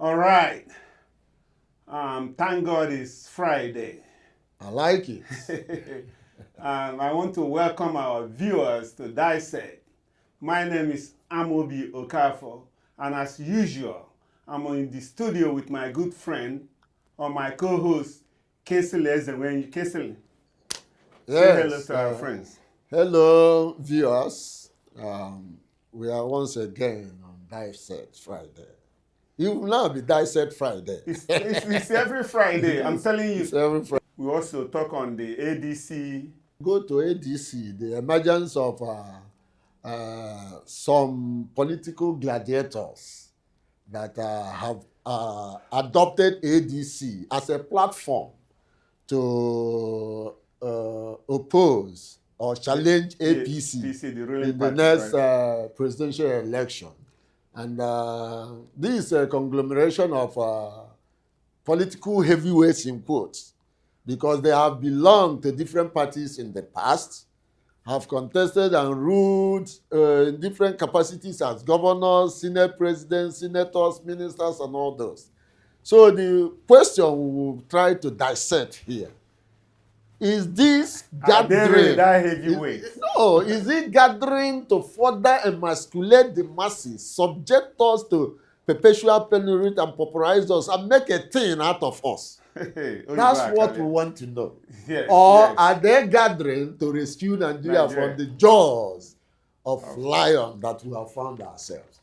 All right. Thank God it's Friday. I like it. I want to welcome our viewers to Dissect. My name is Amobi Okafor, and as usual, I'm in the studio with my good friend, or my co-host, Kingsley Ezenwenyi. Kingsley, say hello Yes. to our friends. Hello, viewers. We are once again on Dissect Friday. It will now be Dissect Friday. It's every Friday. I'm telling It's you. every Friday. We also talk on the ADC. Go to ADC, the emergence of some political gladiators that have adopted ADC as a platform to oppose or challenge APC the ruling in the party, next right? presidential election. And this is a conglomeration of political heavyweights in quotes, because they have belonged to different parties in the past, have contested and ruled in different capacities as governors, senate presidents, senators, ministers, and all those. So the question we will try to dissect here is this gathering. That heavyweight. No, is it gathering to further emasculate the masses, subject us to perpetual penury and pauperize us, and make a thing out of us? That's what we want to know. Yes, Or yes. are they gathering to rescue Nigeria from the jaws of lion that we have found ourselves?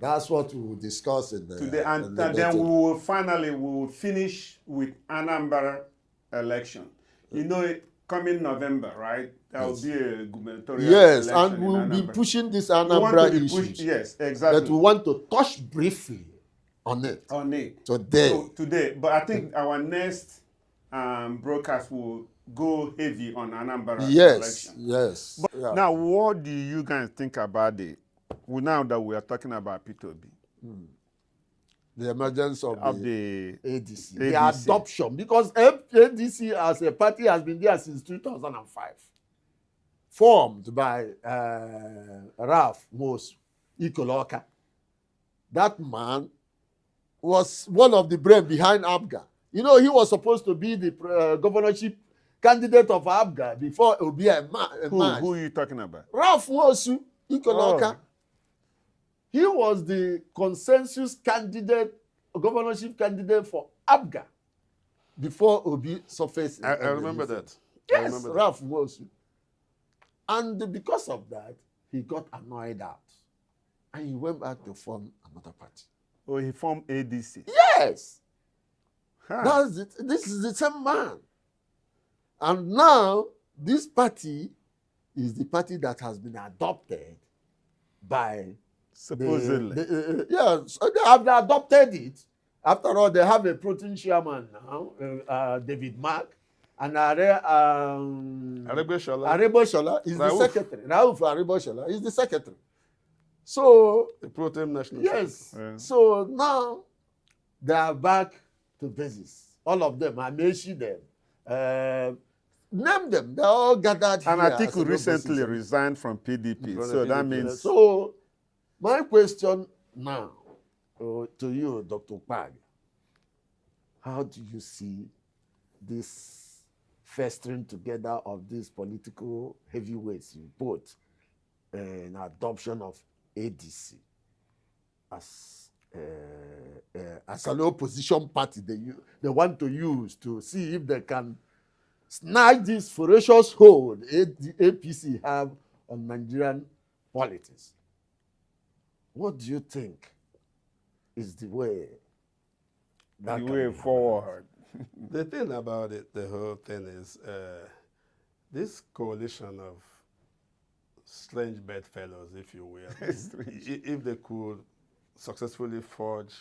That's what we will discuss in the today. And then we will finish with Anambra election. You know, coming November, right? There will be a gubernatorial election. Yes, and we'll be pushing this Anambra issues. Yes, exactly. But we want to touch briefly on it. Today. So today, but I think our next broadcast will go heavy on Anambra election. Yes. But now, what do you guys think about now that we are talking about P2B? The emergence of the ADC. The adoption, because ADC as a party has been there since 2005. Formed by Ralph Mos Ikoloka. That man was one of the brain behind ABGA. You know, he was supposed to be the governorship candidate of ABGA before Obi emerged. Who are you talking about? Ralph Mos Ikoloka. He was the consensus candidate, governorship candidate for ABGA before Obi surfaced. I remember that. Yes, Ralph Mos. And because of that, he got annoyed out. And he went back to form another party. Oh, he formed ADC? Yes. That's it. This is the same man. And now, this party is the party that has been adopted by... Supposedly. Yes, they have adopted it. After all, they have a protein chairman now, David Mark. And Areboshola is the secretary. Rauf Areboshola is the secretary. So the Protein National. Yes. Yeah. So now they are back to basis. All of them. I mentioned them. Name them. They're all gathered here. And Atiku recently resigned from PDP. So that means. So my question now to you, Dr. Pag, how do you see this festering together of these political heavyweights in both an adoption of ADC as an opposition party they want to use to see if they can snatch this ferocious hold the APC have on Nigerian politics? What do you think is the way forward? The thing about it, the whole thing is this coalition of strange bedfellows, if you will, if they could successfully forge,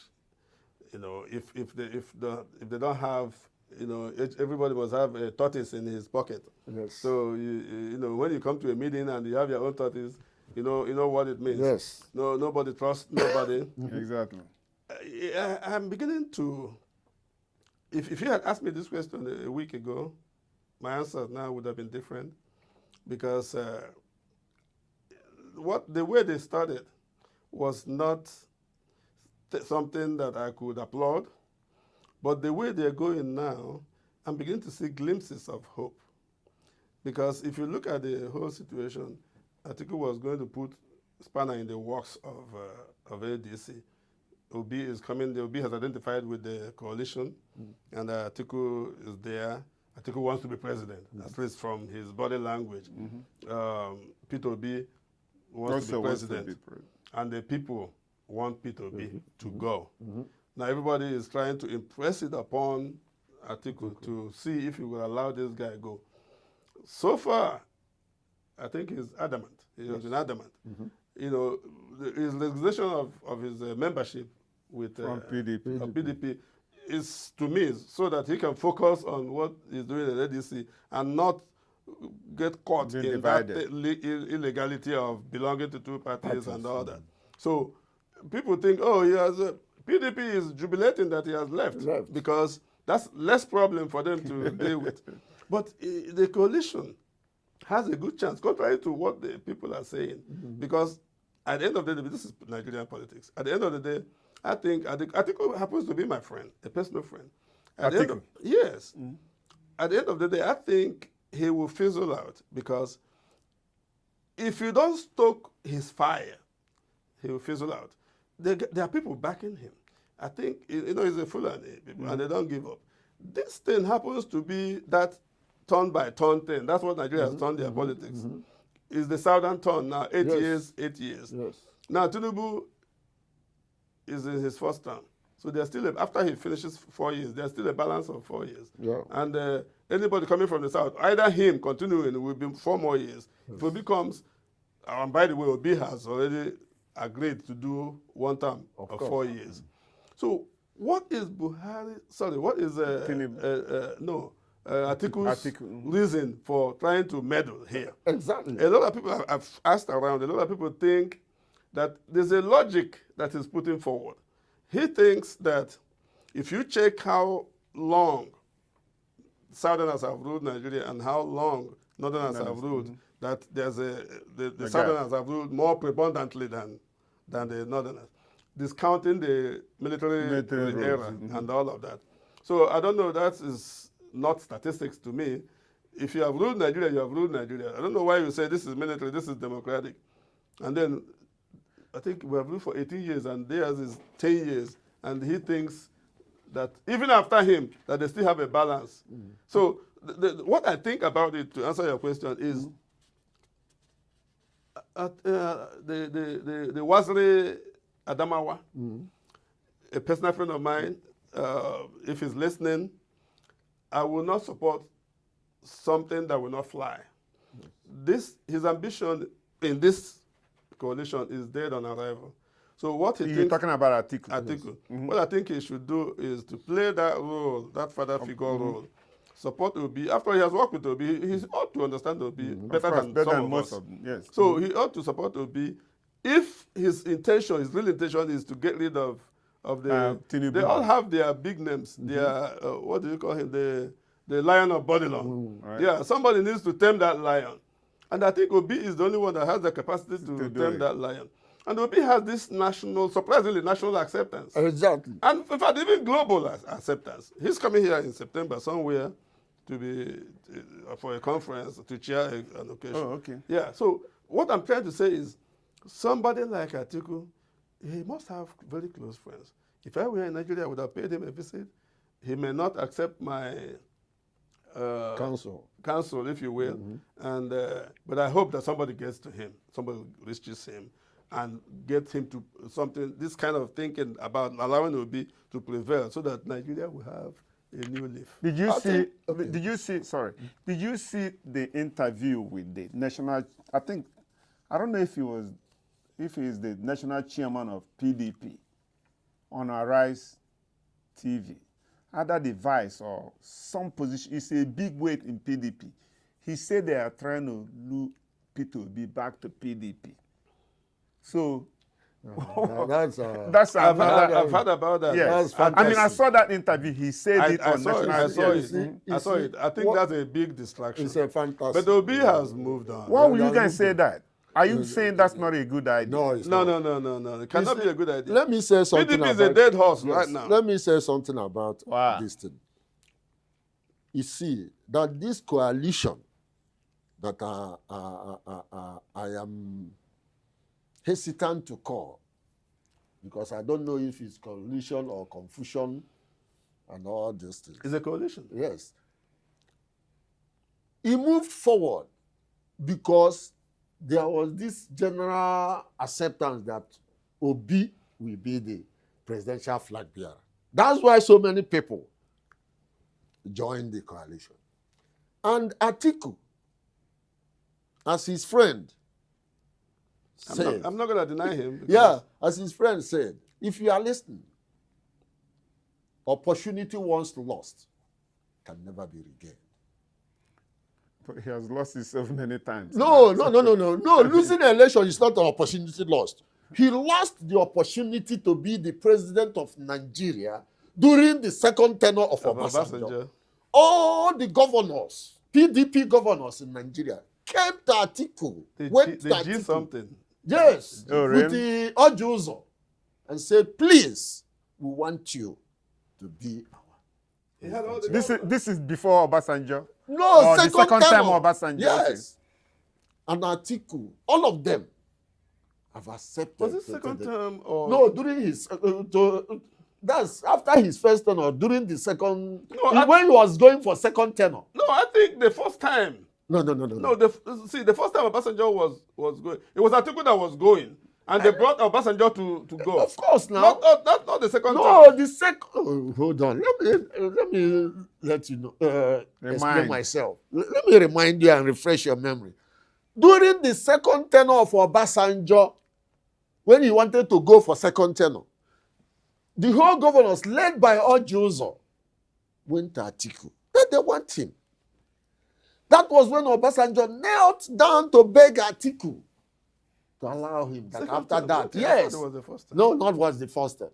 you know, if they don't have, you know, everybody must have a tortoise in his pocket. Yes. So you know, when you come to a meeting and you have your own tortoise, you know what it means. Yes. Nobody trusts nobody. Exactly. I'm beginning to. If you had asked me this question a week ago, my answer now would have been different, because the way they started was not something that I could applaud. But the way they're going now, I'm beginning to see glimpses of hope. Because if you look at the whole situation, Atiku was going to put spanner in the works of ADC. Obi is coming. The Obi has identified with the coalition, and Atiku is there. Atiku wants to be president, at least from his body language. Peter Obi wants to be president, and the people want Peter Obi to go. Now everybody is trying to impress it upon Atiku to see if he will allow this guy go. So far, I think he's adamant. He has been adamant. You know, his legislation of his membership with PDP is, to me, so that he can focus on what he's doing at ADC and not get caught in that illegality of belonging to two parties and all that. So people think, oh, he has PDP is jubilating that he has left because that's less problem for them to deal with. But the coalition has a good chance, contrary to what the people are saying, because at the end of the day, this is Nigerian politics. At the end of the day, I think Atiku happens to be my friend, a personal friend. Yes. At the end of the day, I think he will fizzle out, because if you don't stoke his fire, he will fizzle out. There are people backing him. I think, you know, he's a Fulani, and they don't give up. This thing happens to be that turn-by-turn thing. That's what Nigeria has turned their politics. It's the southern turn now, 8 years. Yes. Now, Tinubu is in his first term. So there's still, after he finishes 4 years, there's still a balance of 4 years. And anybody coming from the south, either him continuing will be 4 more years. If Obi comes, and by the way, Obi has already agreed to do 1 term of 4 years. So what is Buhari, sorry, what is Atiku's reason for trying to meddle here? Exactly. A lot of people have asked around, a lot of people think that there's a logic that he's putting forward. He thinks that if you check how long Southerners have ruled Nigeria and how long Northerners have ruled, that there's the Southerners have ruled more preponderantly than the Northerners, discounting the military era and all of that. So I don't know, that is not statistics to me. If you have ruled Nigeria, you have ruled Nigeria. I don't know why you say this is military, this is democratic. And then I think we have ruled for 18 years and theirs is 10 years. And he thinks that even after him, that they still have a balance. So what I think about it, to answer your question, is the Waziri Adamawa, a personal friend of mine, if he's listening, I will not support something that will not fly. His ambition in this coalition is dead on arrival. So what he You're talking about Atiku. Atiku. What I think he should do is to play that role, that father figure role. Support Obi. After he has worked with Obi, he ought to understand Obi better than most of us. Yes. So he ought to support Obi. If his intention, his real intention, is to get rid of the, they all have their big names. Their what do you call him? The Lion of Babylon. Right. Yeah, somebody needs to tame that lion, and I think Obi is the only one that has the capacity to tame that lion. And Obi has this surprisingly national acceptance. Exactly. And in fact, even global acceptance. He's coming here in September somewhere to be for a conference to chair an occasion. Oh, okay. Yeah. So what I'm trying to say is, somebody like Atiku, he must have very close friends. If I were in Nigeria, I would have paid him a visit. He may not accept my counsel, if you will. And but I hope that somebody gets to him, somebody reaches him, and get him to this kind of thinking about allowing Obi to prevail, so that Nigeria will have a new leaf. Did you see the interview with the national? I don't know if he is the national chairman of PDP on Arise TV, either the vice or some position. It's a big weight in PDP. He said they are trying to lure Peter Obi back to PDP. So I've heard about that. Yes. I saw that interview. He said it on national. I saw it. I think that's a big distraction. It's a fantastic. But Obi has moved on. Why will you guys say that? Are you saying that's not a good idea? No, it's No, not. no. It cannot be a good idea. Let me say something PDP about... is a dead horse Yes, right now. let me say something about Wow. this thing. You see, that this coalition that I am hesitant to call, because I don't know if it's coalition or confusion and all these things. It's a coalition. Yes. He moved forward because there was this general acceptance that Obi will be the presidential flag bearer. That's why so many people joined the coalition. And Atiku, as his friend, said... I'm not going to deny him. Yeah, as his friend said, if you are listening, opportunity once lost can never be regained. But he has lost it so many times. No. Losing an election is not an opportunity lost. He lost the opportunity to be the president of Nigeria during the second tenure of Obasanjo. All the governors, PDP governors in Nigeria, came to Atiku. They Atiku. did something. Yes, Oh, with really? the Ojuzo, and said, please, we want you to be our... He had all the This is before Obasanjo. No, Oh, the second time tenure. Obasanjo. Yes. And Atiku, all of them have accepted. Was it second term or... No, during his... that's after his first tenure, during the second... No, when he was going for second tenure. No, I think the first time. No. No, the first time Obasanjo was going, it was Atiku that was going, and they brought Obasanjo to go. Of course, now. Not the second time. No, the second... Oh, hold on. Let me let you know. Explain myself. Let me remind you and refresh your memory. During the second tenure of Obasanjo, when he wanted to go for second tenure, the whole governors, led by Ojuzo, went to Atiku. Then they want him. That was when Obasanjo knelt down to beg Atiku to allow him. That after that, okay, yes. I thought it was the first time. No, not was the first time.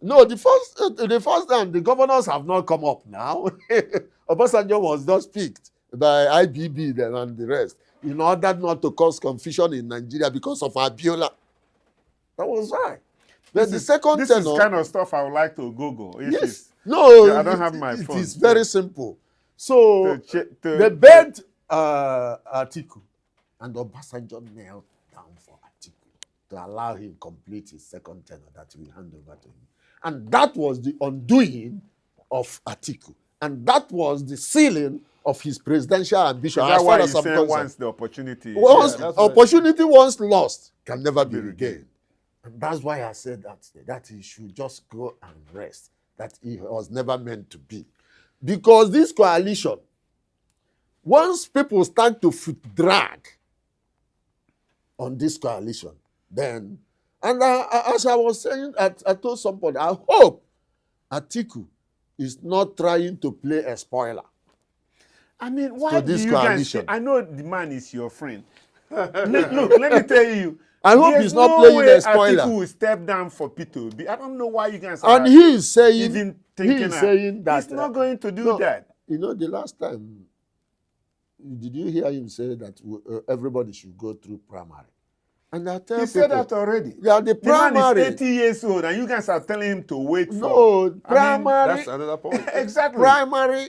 No, the first time, the governors have not come up now. Obasanjo was just picked by IBB then and the rest in order not to cause confusion in Nigeria because of Abiola. That was why. But the second This tenure... is kind of stuff I would like to Google. Yes. No, yeah, I don't have my phone. It is very simple. So they to begged Atiku, and Obasanjo knelt down for Atiku to allow him complete his second tenure that we hand over to him. And that was the undoing of Atiku. And that was the ceiling of his presidential ambition. Is that why you say once the opportunity? Opportunity once lost can never be regained. And that's why I said that he should just go and rest, that he was never meant to be. Because this coalition, once people start to foot drag on this coalition, then, and as I was saying, I told somebody, I hope Atiku is not trying to play a spoiler. I mean, why do you coalition. Guys say, I know the man is your friend. Look, let me tell you. I hope he's not playing a spoiler. Atiku will step down for P2B. I don't know why you guys are he is saying, even thinking that he's not going to do that. You know, the last time, did you hear him say that everybody should go through primary? And I tell he people, said that already. Yeah, the primary. The man is 80 years old, and you guys are telling him to wait for. No, primary. That's another point. Exactly. Primary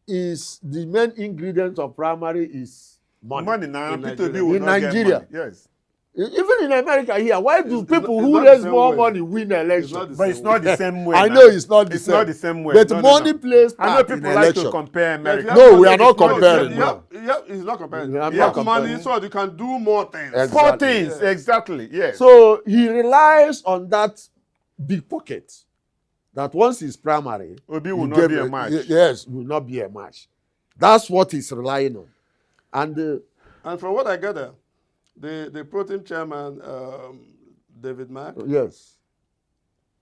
is the main ingredient of primary is money. Money now. In P2B Nigeria. will In not get Nigeria. money. Yes. Even in America here, why do people it's who not the raise same more way. money win election? But it's not the same way. I now. know it's not the It's same. not the same way. But No, money plays I know part in people like election. to compare America. No, we are not comparing. Yeah, it's not comparing. I'm You not have comparing. money so you can do more things. Exactly. Four things, exactly. Yes. So he relies on that big pocket. That once he's primary, Obi will not be a match. Yes, will not be a match. That's what he's relying on. And from what I gather, the pro-team chairman, David Mack, yes,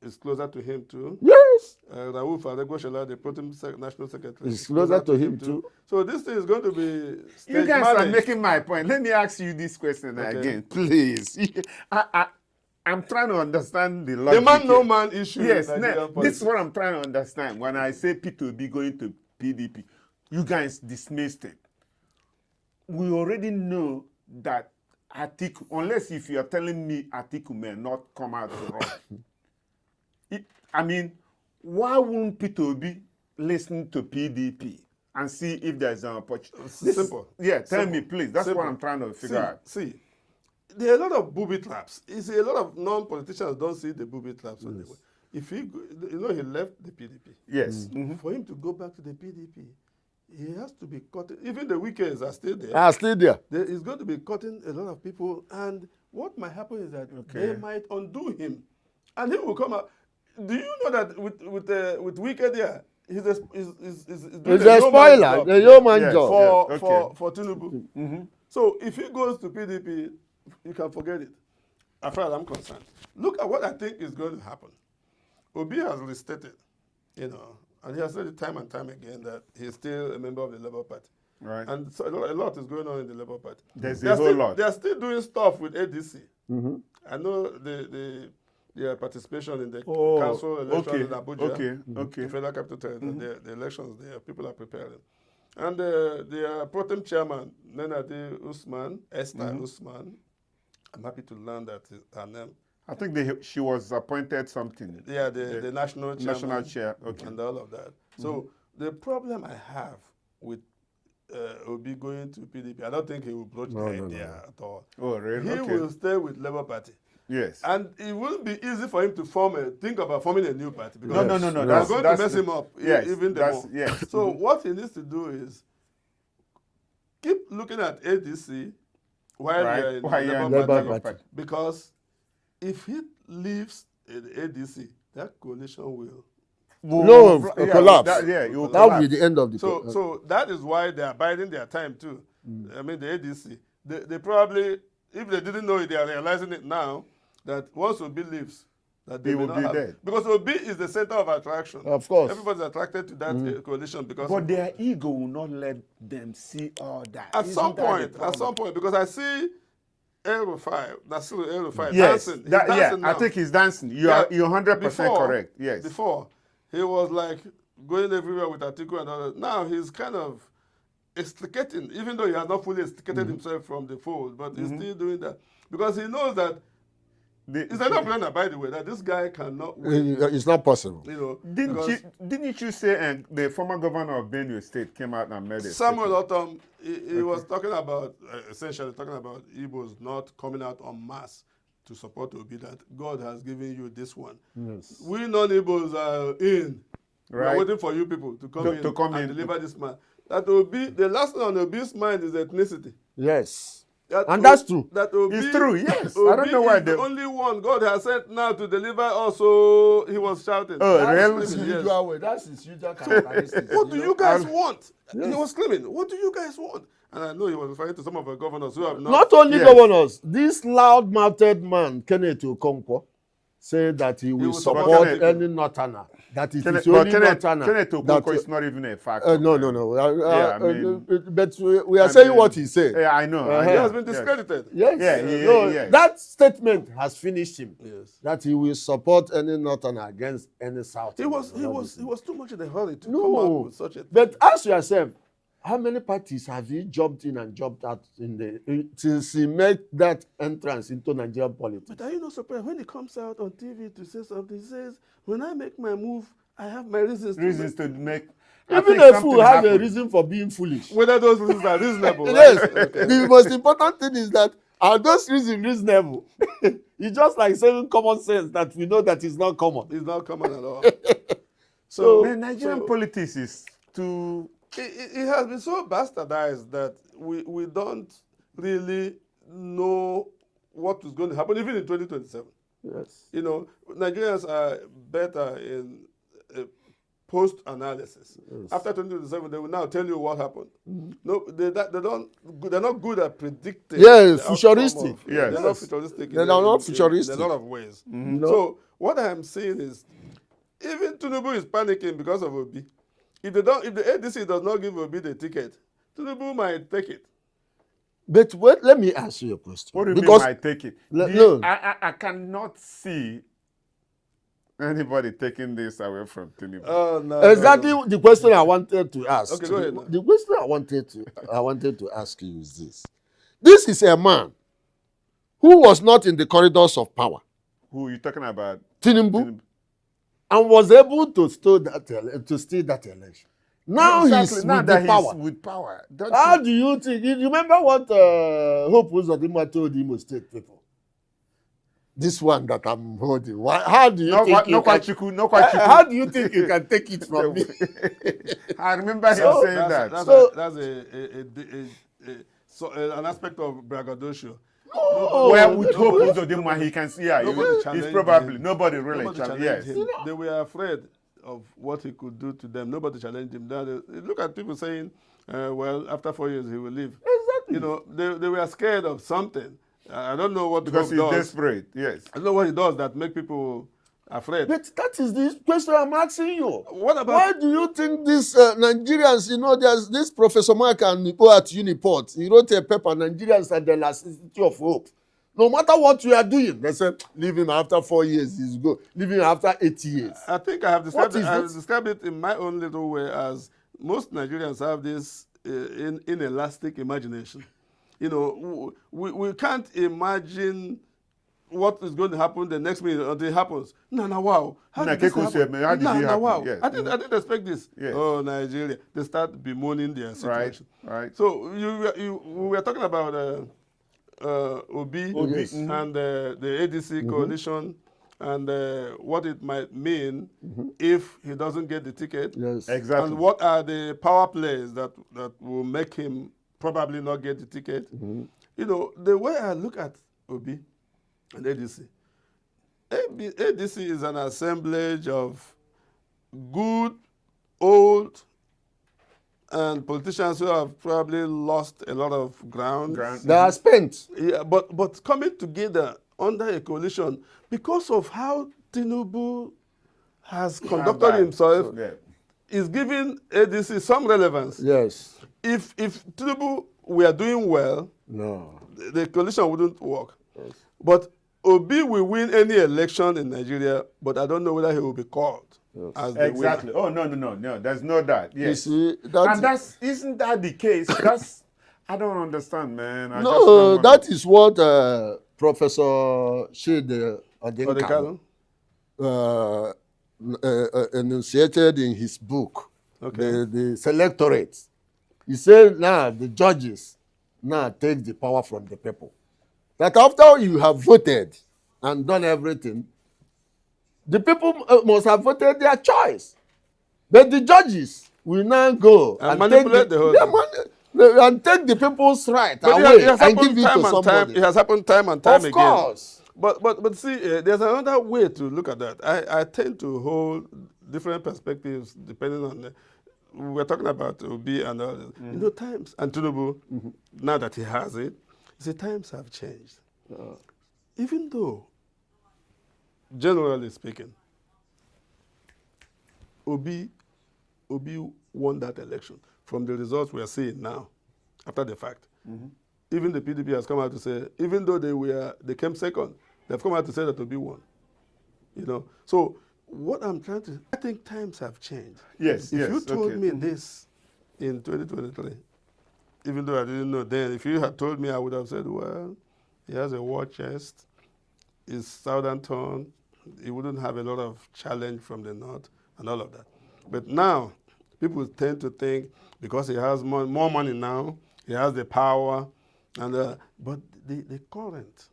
is closer to him too. Yes. Raouf Adegboshola, the pro-team national secretary, is closer to him too. So this thing is going to be You guys are managed. making my point. Let me ask you this question again, please. I'm trying to understand the logic. The man no here. man issue. Yes, in Nigerian this is politics. what I'm trying to understand. When I say P2B going to PDP, you guys dismissed it. We already know that Atiku, unless if you are telling me Atiku may not come out to run. I mean, why wouldn't Peter Obi listen to PDP and see if there's an opportunity? Simple. Yeah, tell Simple. me, please. That's Simple. what I'm trying to figure out. See, there are a lot of booby traps. You see, a lot of non-politicians don't see the booby traps on the way. If he, he left the PDP. Yes. For him to go back to the PDP, he has to be cutting. Even the weekends are still there. Are still there. He's going to be cutting a lot of people, and what might happen is that they might undo him, and he will come out. Do you know that with Wike there, he's a spoiler, the yeoman job. for Tinubu. So if he goes to PDP, you can forget it. As far as I'm concerned, look at what I think is going to happen. Obi has restated, and he has said it time and time again that he's still a member of the Labour Party. Right. And so a lot is going on in the Labour Party. There's a whole lot. They're still doing stuff with ADC. I know their participation in the council elections in Abuja, the Federal Capital Territory, the elections there, people are preparing. And their pro tem chairman, Nenade Usman, Esther Usman, I'm happy to learn that her name. I think she was appointed something. Yeah, the national chairman. National chair, and all of that. So the problem I have with Obi going to PDP, I don't think he will broach the idea at all. Oh, really? He will stay with Labour Party. Yes. And it wouldn't be easy for him to think about forming a new party. Because No. That's going to mess him up even the more. Yes. So what he needs to do is keep looking at ADC while you're in Labour Party. Because if he leaves the ADC, that coalition will collapse. It will That will be the end of the So that is why they are biding their time too. I mean, the ADC, they probably, if they didn't know it, they are realizing it now, that once Obi leaves, that they will be dead. Because Obi is the center of attraction. Of course. Everybody's attracted to that coalition because. But their ego will not let them see all that. At some point, because I see El-Rufai, Nasiru El-Rufai dancing. I think he's dancing. You're 100% correct. Yes. Before, he was like going everywhere with Atiku and all that. Now he's kind of extricating, even though he has not fully extricated himself from the fold, but he's still doing that. Because he knows that it's an no-brainer, by the way, that this guy cannot win. It's not possible. Didn't you say the former governor of Benue State came out and made it? Samuel Otom, he was talking about, essentially talking about Igbos not coming out en masse to support Obi, that God has given you this one. Yes. We non-Igbos are in. Right. We're waiting for you people to come in and deliver this man. That Obi, the last thing on Obi's mind is ethnicity. Yes. That's true. That Obi, it's true, yes. Obi I don't know why is the only one God has sent now to deliver us, so he was shouting. Oh, really? That's his usual characteristic. What do you guys want? Yes. He was screaming, what do you guys want? And I know he was referring to some of the governors who have not only governors, this loud-mouthed man, Kenneth Okonkwo, said that he will support any Northerner. That it is only Northerner. Kenneth Okonkwo is not even a fact. No. But we are saying what he said. Yeah, I know. He has been discredited. Yes. That statement has finished him. Yes. That he will support any Northerner against any South. He was too much in a hurry to come out with such a thing. But ask yourself, how many parties have he jumped in and jumped out since he made that entrance into Nigerian politics? But are you not surprised when he comes out on TV to say something? He says, when I make my move, I have my reasons to make. Even a fool has a reason for being foolish. Whether those reasons are reasonable. Yes. Okay. The most important thing is that, are those reasons reasonable? It's just like saying common sense that we know that it's not common. It's not common at all. So Nigerian politics is too... It has been so bastardized that we don't really know what is going to happen, even in 2027. Yes. Nigerians are better in post-analysis. Yes. After 2027, they will now tell you what happened. No, they're not good at predicting. Yes, futuristic. They're not futuristic. They're not futuristic. In a lot of ways. So what I'm saying is, even Tinubu is panicking because of Obi. If the ADC does not give Obi the ticket, Tinubu might take it. But wait, let me ask you a question. What do you mean might take it? No. I cannot see anybody taking this away from Tinubu. Oh, no. Exactly the question I wanted to ask. Okay, go ahead. The question I wanted to ask you is this. This is a man who was not in the corridors of power, Who are you talking about? Tinubu, and was able to steal that election. Now exactly. he's Now with that the power. he's with power. Don't How you- do you think? You remember what Hope Uzodinma told Imo State people? This one that I'm holding. How do you No, think no, how do you think you can take it from me? I remember him So, saying that. An aspect of braggadocio. Well, with Hope Uzodinma, he can see. Yeah, Nobody he's challenged probably him. nobody really Nobody challenged. challenged Yes. him. They were afraid of what he could do to them. Nobody challenged him. Now look at people saying, well, after 4 years he will leave. Exactly. You know, they were scared of something. I don't know what Because Hope he's does. desperate. Yes. I don't know what he does that make people afraid. But that is the question I'm asking you. What about Why do you think these Nigerians, there's this Professor Mark and Nipo at Uniport, he wrote a paper, Nigerians are the last city of hope. No matter what you are doing, they say, leave him after 4 years, he's good. Leave him after 8 years. I think I have described What it, is I have this? described it in my own little way as most Nigerians have this inelastic imagination. You know, we can't imagine what is going to happen the next minute until it happens. Wow. How did this happen? How did it happen? Wow. Yes. I didn't expect this. Yes. Oh, Nigeria. They start bemoaning their situation. Right. So we were talking about Obi Yes. and the ADC coalition and what it might mean if he doesn't get the ticket. Yes. Exactly. And what are the power plays that will make him probably not get the ticket? You know, the way I look at Obi and ADC, ADC is an assemblage of good, old, and politicians who have probably lost a lot of ground. They are spent. Yeah, but coming together under a coalition because of how Tinubu has conducted himself So, yeah. is giving ADC some relevance. Yes. If Tinubu were doing well, No. the coalition wouldn't work. Yes. But Obi will win any election in Nigeria, but I don't know whether he will be called as the Exactly. winner. Oh no. There's no that. Yes. You see, Isn't that the case? I don't understand, man. I just no, don't that is what Professor Shede Odinka enunciated in his book, Okay. the Selectorate. He said, now the judges now take the power from the people. That after you have voted and done everything, the people must have voted their choice. But the judges will now go And take manipulate the whole thing. and take the people's right But away it has and give happened it time to and time. somebody. It has happened time and time again. Of course. But see, there's another way to look at that. I tend to hold different perspectives depending on. We're talking about Obi and all this. You know, times and Tinubu. Now that he has it, the times have changed. Even though, generally speaking, Obi won that election from the results we are seeing now, after the fact. Even the PDP has come out to say, even though they came second, they've come out to say that Obi won. You know, so what I'm trying to, I think times have changed. Yes. If you told okay. me this in 2023, even though I didn't know then, if you had told me, I would have said, well, he has a war chest, he's southern tone, he wouldn't have a lot of challenge from the north and all of that. But now, people tend to think because he has more money now, he has the power, and but the current,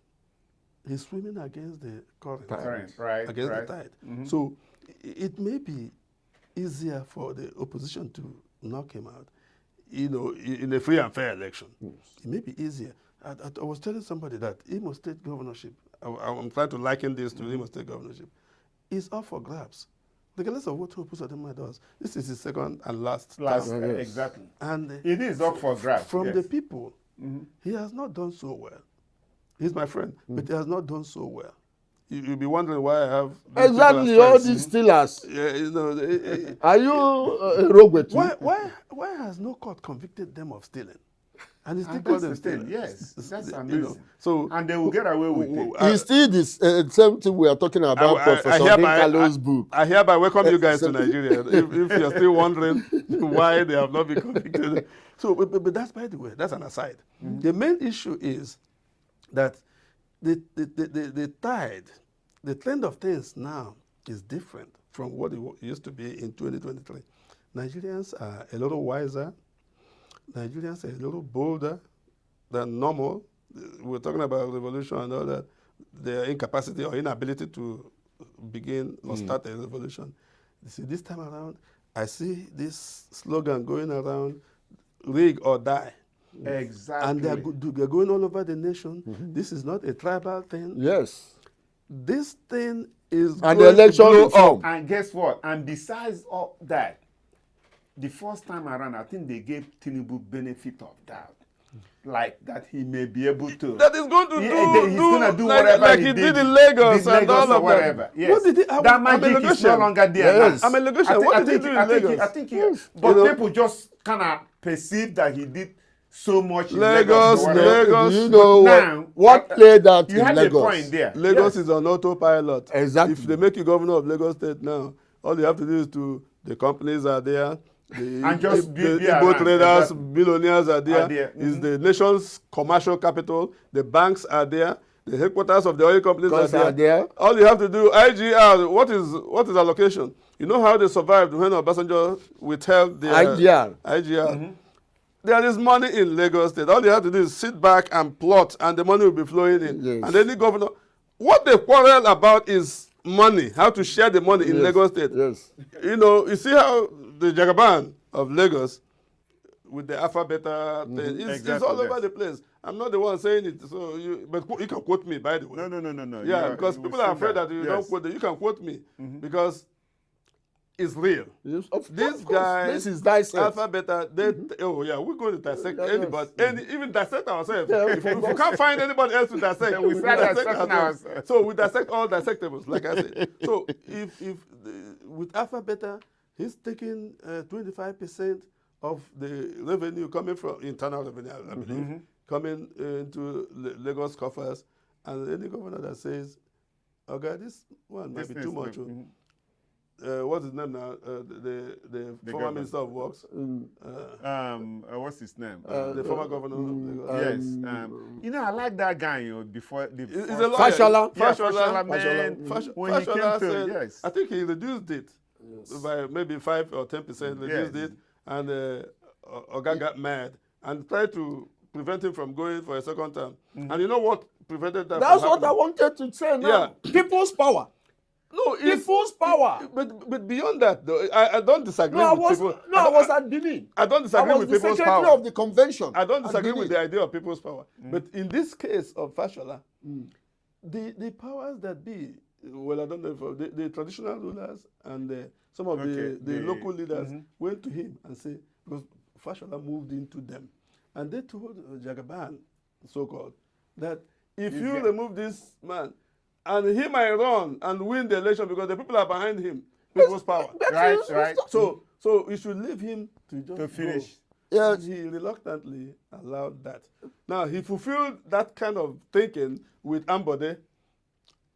he's swimming against the current. Right. Against the tide. So it may be easier for the opposition to knock him out, you know, in a free and fair election. It may be easier. I was telling somebody that Imo State governorship, I'm trying to liken this to Imo State governorship, is up for grabs. Regardless of what Hope Uzodinma does, this is his second and last term. Exactly. And it is up for grabs. From the people, he has not done so well. He's my friend, but he has not done so well. You'll be wondering why I have these Exactly, people all as friends. these stealers. Yeah, you know. Are you a rogue? Why has no court convicted them of stealing? And he still calls them stealing. Yes, that's amazing. You know, so and they will get away with it. It's still the same thing we are talking about, Professor Dinkalo's book. I hereby welcome you guys to Nigeria. if you're still wondering why they have not been convicted. So, but that's, by the way, that's an aside. The main issue is that the tide, the trend of things now is different from what it used to be in 2023. Nigerians are a little wiser. Nigerians are a little bolder than normal. We're talking about revolution and all that. Their incapacity or inability to begin or start a revolution. You see, this time around, I see this slogan going around, rig or die. Exactly. And they're going all over the nation. This is not a tribal thing. Yes. This thing is And going the election to blow reform. up. And guess what? And besides all that, the first time around, I think they gave Tinubu benefit of doubt. Like that he may be able to. That is going to he's going to do whatever like he did in Lagos and all of whatever. that. Yes. What did he, that magic is no longer there Yes. now. I'm a Lagosian. What did he do in Lagos? I think but people just kind of perceive that he did so much in Lagos, Lagos. or whatever. Lagos. Do you know Now, what played out you in had Lagos? a point there. Lagos Yes. is on autopilot. Exactly. If they make you governor of Lagos State now, all you have to do is the companies are there. And just be Igbo around, traders, exactly. billionaires are there. Are there. Is the nation's commercial capital. The banks are there. The headquarters of the oil companies are there. All you have to do, IGR, what is allocation? You know how they survived when Obasanjo withheld the IGR. IGR. There is money in Lagos State. All you have to do is sit back and plot, and the money will be flowing in. Yes. And any governor, what they quarrel about is money, how to share the money in Lagos State. Yes. You know, you see how the Jagaban of Lagos with the Alpha Beta thing, it's all over the place. I'm not the one saying it, so but you can quote me, by the way. No. Yeah, because people are afraid that you don't quote them. You can quote me because it's real. Yes, These of course. guys, This is dissect. Alpha Beta, oh yeah, we're going to dissect anybody, even dissect ourselves. Yeah, if we can't find anybody else to dissect, we start dissect dissecting ourselves. So we dissect all dissectables, like I said. So if with Alpha Beta, he's taking 25% of the revenue coming from internal revenue, I believe, coming into Lagos coffers, and any governor that says, "Okay, this one might be too much." What's his name now? The former Minister of Works. What's his name? The former governor of Lagos. Yes. You know, I like that guy. Before the He's a lawyer. Fashola. Fashola, man. When he came Fashola to, said, yes. I think he reduced it by maybe 5 or 10%. Reduced it, and Oga got mad and tried to prevent him from going for a second term. And you know what prevented that? That's from what I happening? wanted to say now. Yeah. People's power. No, it's People's power. But beyond that, though, I don't disagree I with was people. I was at Benin. I don't I disagree was with the people's secretary power. of the convention. I don't at disagree with Benin. the idea of people's power. But in this case of Fashola, the powers that be, well, I don't know if the traditional rulers and some of the local leaders went to him and said, because Fashola moved into them, and they told Jagaban, so-called, that if you remove this man, and he might run and win the election because the people are behind him, people's power. Right. So you should leave him to just To finish. go. Yes. He reluctantly allowed that. Now, he fulfilled that kind of thinking with Ambode.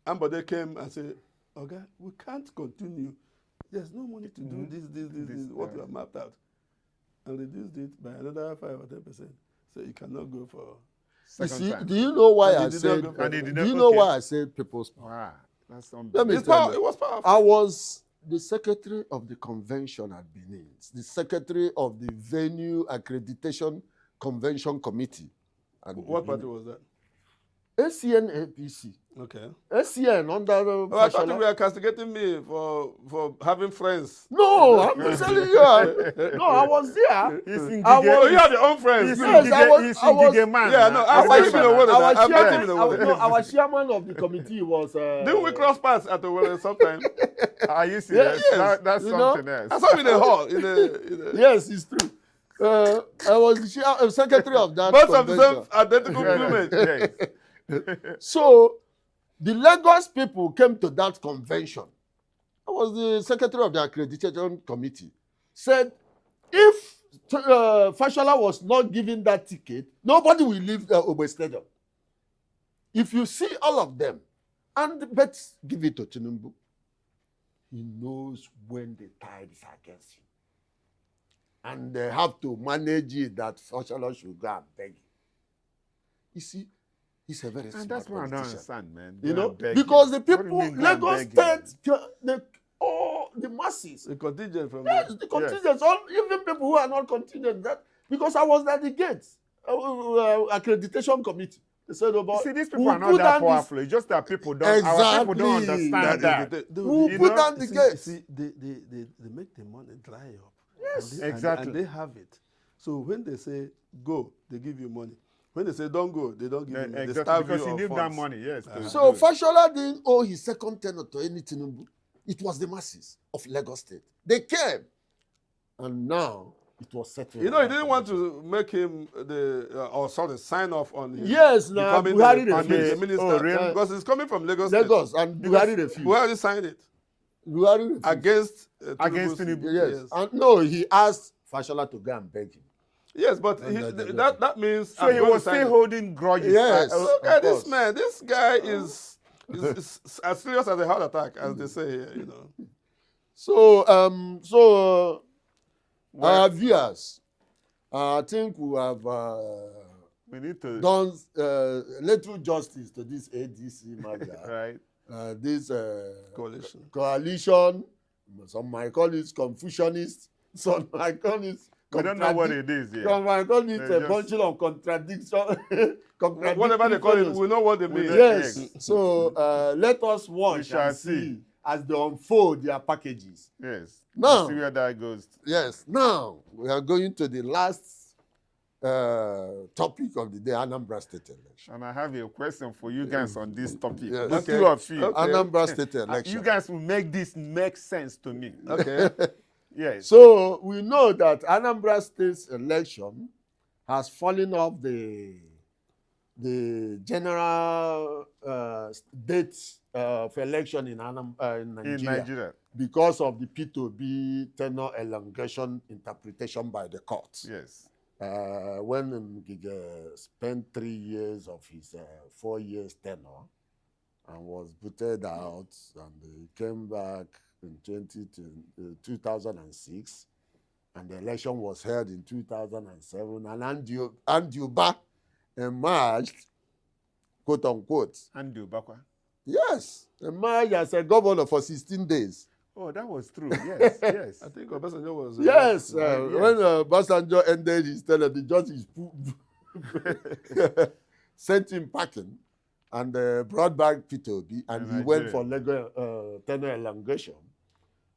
Ambode came and said, okay, we can't continue. There's no money to do this, what we have mapped out. And reduced it by another 5 or 10%. So you cannot go for... You see, do you know why I said? Do you know why I said people's power? Wow, that's Let me It tell you. was powerful. I was the secretary of the convention at Benin, the secretary of the Venue Accreditation Convention Committee. What party was that? ACN APC. Okay. ACN under Oh, I thought you Fashola. were castigating me for having friends. No, I'm telling you. No, I was there. Oh, you have your own friends. Yes, I was- man. Yeah, no, Our I've met him in Owerri. I've met him in Owerri. our chairman of the committee was. Didn't we cross paths at Owerri sometime? Are you serious? Yes. That's You know? something else. I saw him in a hall. In a Yes, it's true. I was the secretary of that both of the convention. same identical plumage. Yes. So, the Lagos people came to that convention. I was the secretary of the accreditation committee. Said, if Fashola was not given that ticket, nobody will leave Obe Stadium. If you see all of them, and let's give it to Tinubu, he knows when the tide is against him. And they have to manage it that Fashola should go and beg. You see, He's a very And smart that's what I don't politician. understand, man. You Go know, and beg because him. the What do you people, mean, go and Lagos beg him? State, the masses, The contingent from yes, the contingents, all even people who are not contingent. That because I was at the gate, accreditation committee. They said You about see, these people are not that powerful. It's just that people don't. Our people don't Exactly. understand that. We'll You put know, down the gates. See, they make the money dry up. Yes. And they, Exactly. And they have it. So when they say go, they give you money. When they say don't go, they don't give you money. They Exactly, starve because you he of need that funds. money, yes. So Fashola didn't owe his second tenure to any Tinubu. It was the masses of Lagos State. They came. And now it was settled. You know, he didn't want to make him sign off on him. Yes, now becoming Buhari the refused. minister. Oh, really? Because it's coming from Lagos. Lagos, State. and Buhari refused. Buhari signed it Buhari refused. against Against Tinubu's- Tinubu. Yes. And no, he asked Fashola to go and beg him. Yes, but that means So he was still holding grudges. Yes. Look Of at course. this man. This guy is as serious as a heart attack, as they say here. You know. So, Well, our viewers, I think we have we need to, done little justice to this ADC matter. right? This Coalition. some might call it Confucianist, some might call it We don't know what it is yet. some might call it They a just- bunch of contradiction. Whatever they call it, we know what they mean. Yes. Yes. So let us We watch shall and see see. as they unfold their packages. Yes. Now- See where that goes. Yes. Now we are going to the last topic of the day, Anambra State election. And I have a question for you guys on this topic. Yes. The Okay. two of you. Okay. Anambra State election. You guys will make this make sense to me. Okay. Yes. So we know that Anambra State's election has fallen off the general date of election in Nigeria, In Nigeria. because of the P2B tenure elongation interpretation by the courts. Yes. When Ngige spent 3 years of his 4 years tenure and was booted out, and he came back in 2006, and the election was held in 2007, and Andiuba emerged, quote unquote. Andu Bakwa. Yes, emerged as a governor for 16 days. Oh, that was true. Yes, yes. I think Obasanjo was. Yes, yes. when Basanjo ended his tenure, the judges sent him packing and brought back P2B, and he went for tenure elongation.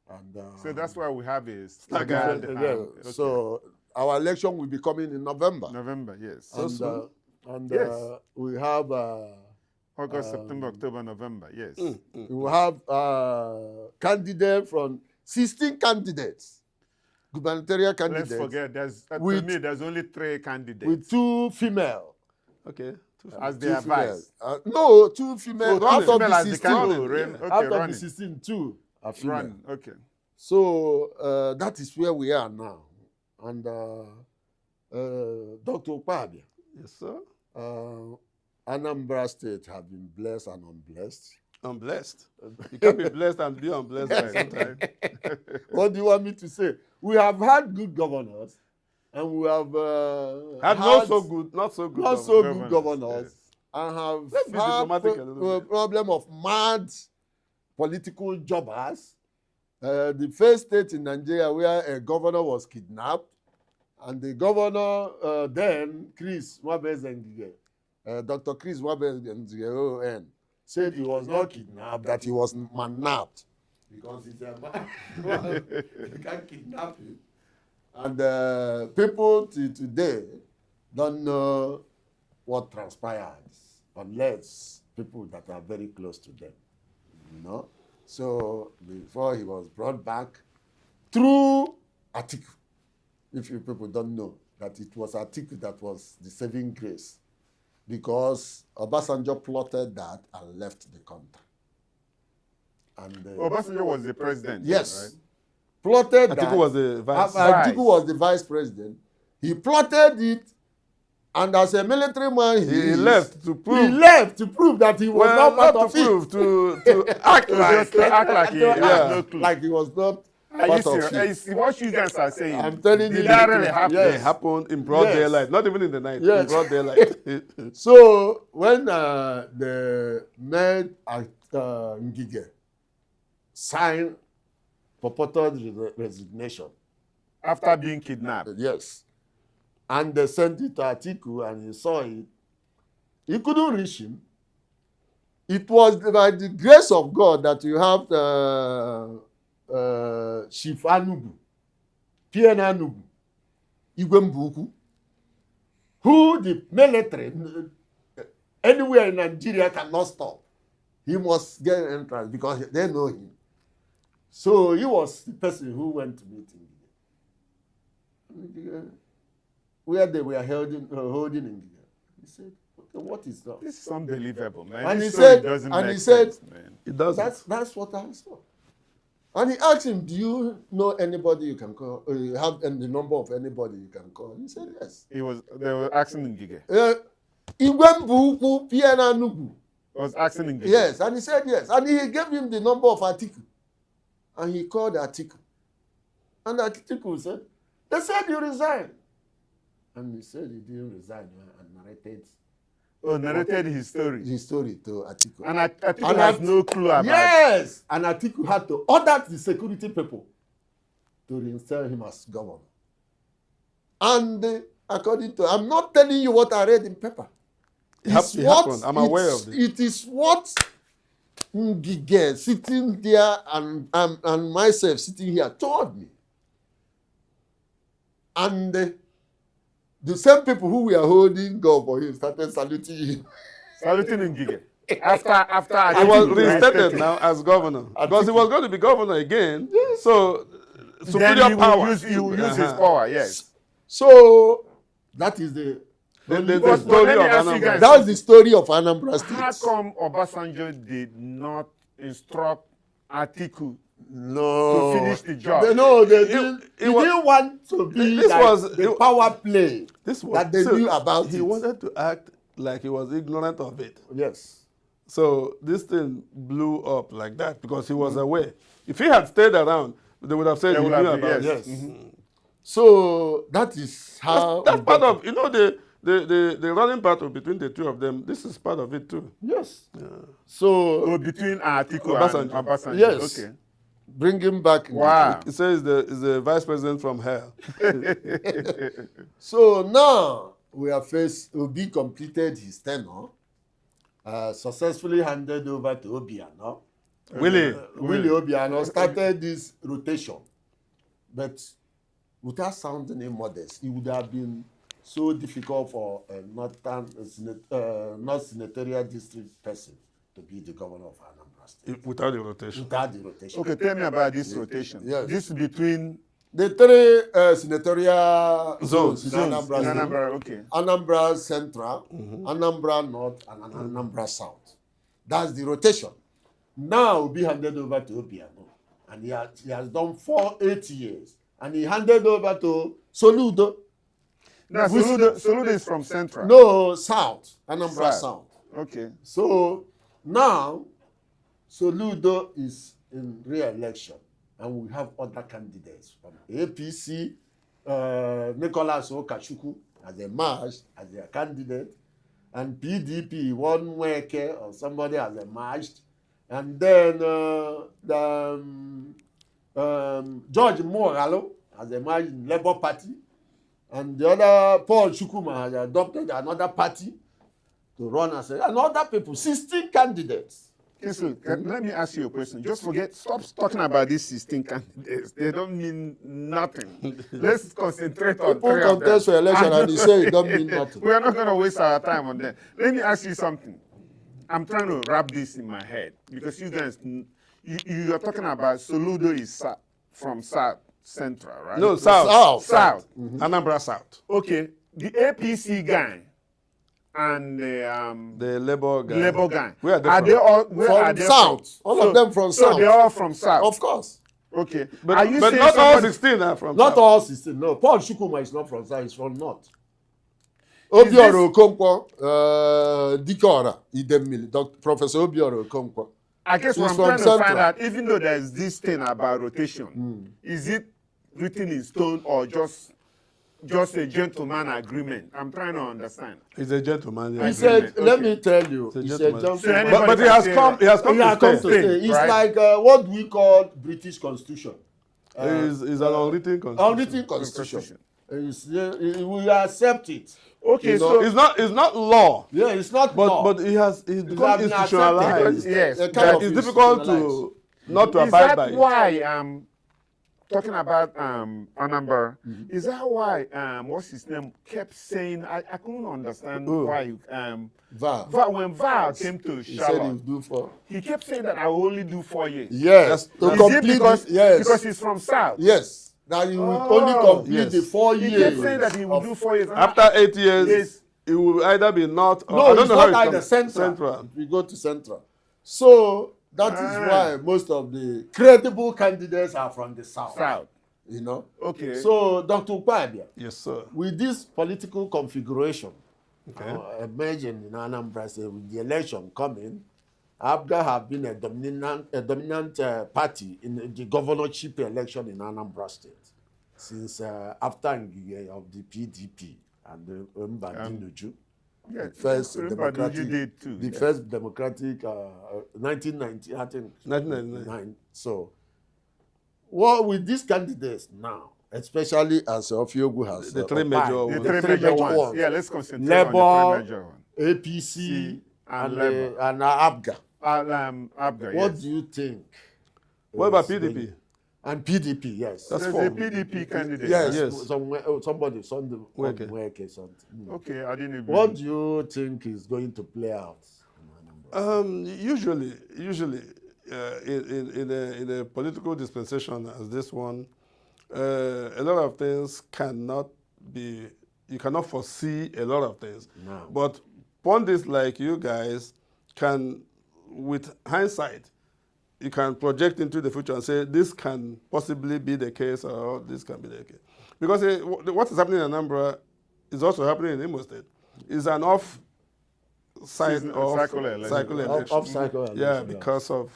And, So that's why we have a staggered, staggered. Okay. So our election will be coming in November. November, yes. And Yes. we have August, September, October, November, yes. we have candidates from 16 candidates, gubernatorial candidates. Let's forget, to with- me, there's only 3 candidates. with 2 female. Okay. as they 2 advise. female. No, 2 female. Oh, out two of female the as the 16. candidate. Yeah. Okay, Out of running. the 16, 2 are female. Run, okay. So that is where we are now. And Dr. Okpabia, Yes, sir. Anambra State have been blessed and unblessed. I'm blessed. You can't be blessed and be unblessed at the same time. What do you want me to say? We have had good governors, and we have Had not so good good governors, yes. and have Let's be had diplomatic a little bit. problem of mad political jobbers. The first state in Nigeria where a governor was kidnapped, and the governor then, Chris Nwabezengige, Dr. Chris Nwabezengige, ON, said he was not kidnapped, that he was mannapped. Because he's a man. You can't kidnap him. And people today don't know what transpires unless people that are very close to them, you know. So before he was brought back through Atiku, if you people don't know that it was Atiku that was the saving grace, because Obasanjo plotted that and left the country. And Obasanjo was the president. yes, Right? plotted that. Atiku was the vice. Atiku was the vice president. He plotted it, and as a military man, He left to prove. He left to prove that he was not part to of it. prove, to act like. To act like he had no clue. Like he was not Are you serious? What you guys are saying? I'm telling you. Did that really happen? Yes. It happened in broad Yes. daylight, not even in the night. Yes. In broad daylight. So when the men at Ngige signed purported resignation, After being kidnapped. yes, and they sent it to Atiku and he saw it, he couldn't reach him. It was by the grace of God that you have Chief Anugu, PN Anugu, Igwembuku, who the military anywhere in Nigeria cannot stop. He must get entrance because they know him. So he was the person who went to meet him. Where they were holding him. He said, okay, what is that? This is unbelievable, man. And This he story said, doesn't and make he said, sense, man. It doesn't. that's what I saw. And he asked him, do you know anybody you can call? You have the number of anybody you can call? He said, yes. They were asking Ngige. Igwembuku Piena Nugu. Was asking Ngige. Yes, and he said yes. And he gave him the number of Atiku. And he called Atiku. And Atiku said, they said you resigned. And he said he didn't resign and narrated. Oh, narrated his story. His story to Atiku. And Atiku has no clue about it. Yes! And Atiku had to order the security people to reinstate him as governor. And according to, I'm not telling you what I read in paper. It happened. I'm aware of this. It is what Ngige sitting there and myself sitting here told me. And the same people who were holding God for him started saluting him. Saluting Ngige. After He was reinstated now as governor. Because he was going to be governor again. Yes. So, superior then power. He will use his power, yes. So, that is the story of Anambra. That's the story of Anambra State. How come Obasanjo did not instruct Atiku No. to finish the job? They didn't. He didn't want to be the power play that they knew about He wanted to act like he was ignorant of it. Yes. So this thing blew up like that because he was aware. If he had stayed around, they would have said he knew about it. Yes. So that is how. That's part of, the running battle between the two of them. This is part of it too. Yes. Yeah. So between Atiku and Obasanjo. yes. Okay. Bring him back. Wow. It says the vice president from hell. So now we are Obi completed his tenure, successfully handed over to Obiano. Willie Obiano started this rotation, but without sounding immodest, it would have been so difficult for a not senatorial district person to be the governor of Anambra State. Without the rotation. Okay, tell me about this rotation. Yes. This is between the three senatorial zones in Anambra State. Anambra, okay. Anambra Central, Anambra North, and Anambra South. That's the rotation. Now will be handed over to Obiano. And he has done 8 years. And he handed over to Soludo. Now, Soludo is from Central. No, South. Anambra South. Okay. So now, Soludo is in re-election. And we have other candidates from APC, Nicholas Okachukwu as a candidate, and PDP, one Weke or somebody has emerged, and then George Moralo has emerged in Labour Party, and the other Paul Chukwuma has adopted another party to run as and other people, 16 candidates. So, let me ask you a question. Stop talking about these 16 candidates. They don't mean nothing. Let's concentrate on People 3 of them. contest for election and they say it don't mean nothing. We are not going to waste our time on that. Let me ask you something. I'm trying to wrap this in my head because you guys, you are talking about Soludo is from South Central, right? No, South. South. Anambra South. Okay. The APC guy and The Labour guy. Labour guy. Where are they all from South? All of them from South. So they're all from South. Of course. Okay. But are you saying not all 16 are from Not South. all 16. No, Paul Chukwuma is not from South. He's from North. Obiora Okonkwo, Dikora, Idemili, Professor Obiora Okonkwo I guess She's what I'm from trying to Central. find out, even though there's this thing about rotation, is it written in stone or just a gentleman agreement? I'm trying to understand. He's a gentleman. He Yeah. said, Okay. let me tell you, He's a he said, gentleman. So anybody But he can has say come. that. He has come yeah, to come stay. to say. It's right? like what we call British Constitution. Is an unwritten constitution. Unwritten Constitution. We accept it. Okay, You know, so It's not law, yeah, it's not law. but it's become been accepted. institutionalized. Yes, Kind That of it's difficult institutionalized. not to is abide that by it. why talking about Anambra, is that why what's his name kept saying I couldn't understand Who? why VAR. when VAR came to He said he Charlotte, would do for. he kept saying that I will only do 4 years. Yes, to Is it complete because yes, because he's from South? yes. That he will Oh, only complete yes. the 4 He years. kept saying that he would do 4 years. After 8 years, Yes. it will either be north or No, I don't it's know not how like it the comes. central. We go to central. So that is why most of the credible candidates are from the south. South. You know. Okay. So Dr. Ukpabia, Yes, sir. with this political configuration Okay. emerging in Anambra State, with the election coming, ABGA have been a dominant party in the governorship election in Anambra State since after Ngige of the PDP and the Mbadinuju. Yeah, The first Mr. democratic, Baduji did too, the yes. first democratic 1990, I think. 1999. So, what with these candidates now, especially as Ofiogu has The three major opined, The ones. three major ones. Yeah, let's concentrate on the Labour, three major ones. APC, and and ABGA. Abga, What yes. do you think? What about is PDP? going- And PDP, yes. That's There's four. a PDP candidate. Yes, Yes. somebody, Sunday, Weke. Weke, something. Okay, I didn't even. What do you think is going to play out? Usually, in a political dispensation as this one, a lot of things cannot be. You cannot foresee a lot of things. No. But pundits like you guys can, with hindsight, you can project into the future and say this can possibly be the case or this can be the case. Because what is happening in Anambra is also happening in Imo State. It's an Cycle election. Off-cycle election. Yeah, because of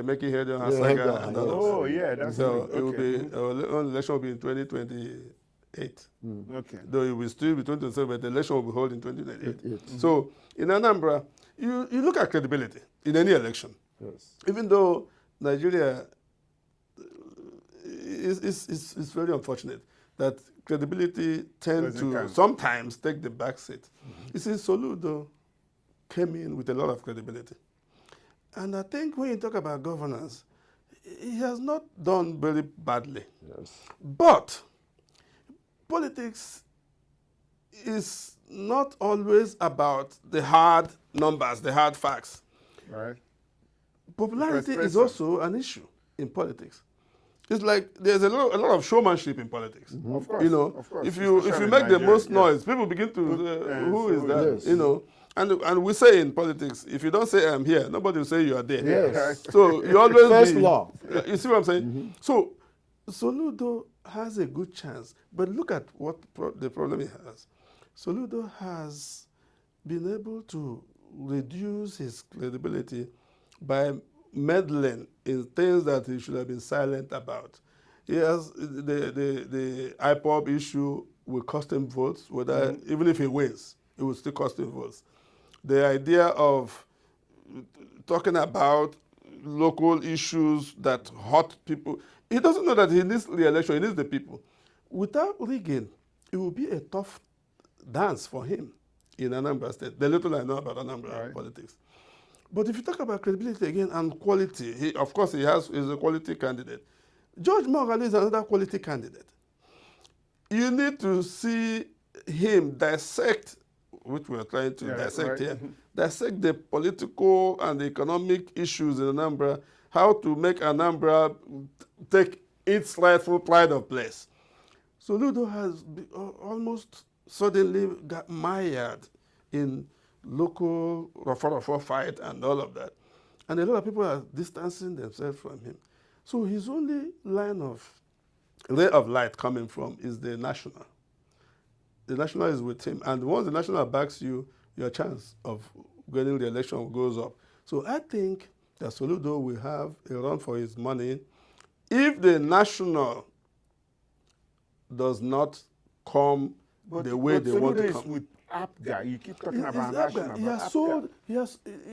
making head on Yeah, Hasaga and all Oh, of that. yeah, that's So true. it will Okay. be, our election will be in 2028. Okay. Though it will still be 2027, but the election will be held in 2028. It- So in Anambra, you look at credibility in any election. Yes. Even though Nigeria is very unfortunate that credibility tends Doesn't to count. sometimes take the back seat. You see, Soludo came in with a lot of credibility. And I think when you talk about governance, he has not done very badly. Yes. But politics is not always about the hard numbers, the hard facts. Right. Popularity is Espresso. also an issue in politics. It's like there's a lot of showmanship in politics. Of course. You know, Of course. if you Especially in make the Nigeria, most yes. noise, people begin to who is that? Yes. You know, and we say in politics, if you don't say I'm here, nobody will say you are there. Yes. So you always First be, law. You see what I'm saying? So Soludo has a good chance, but look at what the problem he has. Soludo has been able to reduce his credibility by meddling in things that he should have been silent about. He has the IPOB issue will cost him votes, whether even if he wins, it will still cost him votes. The idea of talking about local issues that hurt people, he doesn't know that he needs re-election, he needs the people. Without rigging, it will be a tough dance for him in Anambra State. The little I know about Anambra politics. But if you talk about credibility again and quality, of course he's a quality candidate. George Morgan is another quality candidate. You need to see him dissect, which we are trying to dissect here, dissect the political and the economic issues in Anambra, how to make Anambra take its rightful pride of place. So Ludo has almost suddenly got mired in local Rafah fight and all of that. And a lot of people are distancing themselves from him. So his only ray of light coming from is the national. The national is with him. And once the national backs you, your chance of getting the election goes up. So I think that Soludo will have a run for his money if the national does not come the way they want to come. With APGA, you keep talking It's about APGA. national. He but has APGA- sold.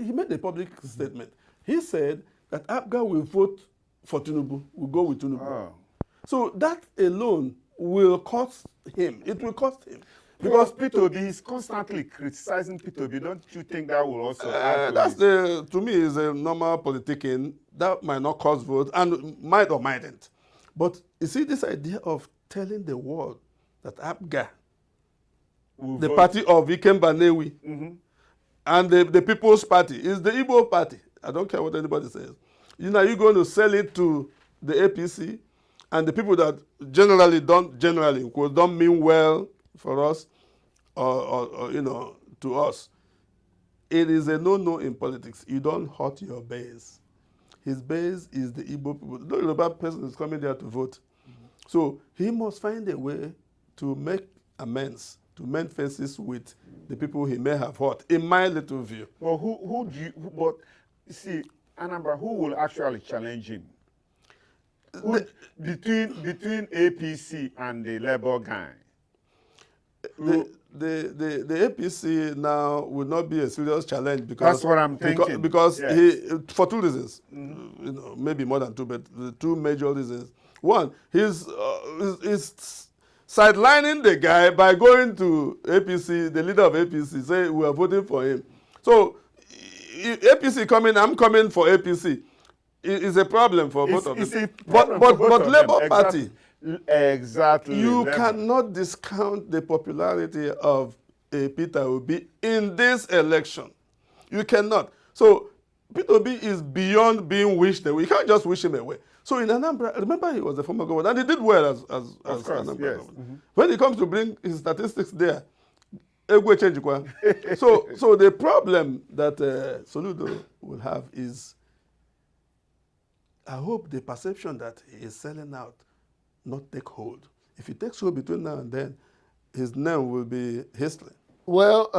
He made a public statement. He said that APGA will vote for Tinubu. Will go with Tinubu. Oh. So that alone will cost him. It will cost him. Because P2B is constantly criticizing P2B. Don't you think that will also add to That's his- to me is a normal politicking that might not cost vote and might or mightn't. But you see this idea of telling the world that APGA, will the vote? party of Ikem Banewi, and the People's Party is the Igbo party. I don't care what anybody says. You're going to sell it to the APC and the people that don't mean well for us or to us. It is a no-no in politics. You don't hurt your base. His base is the Igbo people. No Yoruba person is coming there to vote. So he must find a way to make amends, to mend fences with the people he may have hurt, in my little view. But but you see, Anambra, who will actually challenge him? Between APC and the Labour guy. The APC now will not be a serious challenge because That's what I'm thinking. Because Yes. he, for two reasons, maybe more than two, but the two major reasons. One, he's sidelining the guy by going to APC, the leader of APC, say we are voting for him. So if APC coming, I'm coming for APC. It's a problem for both of them. But Labour Party. Exactly. You Labour. cannot discount the popularity of Peter Obi in this election. You cannot. So Peter Obi is beyond being wished away. You can't just wish him away. So in Anambra, remember he was a former governor, and he did well as course, Anambra yes. governor. When he comes to bring his statistics there, Egwe change kwa. So the problem that Soludo will have is, I hope the perception that he is selling out not take hold. If he takes hold between now and then, his name will be history. Well,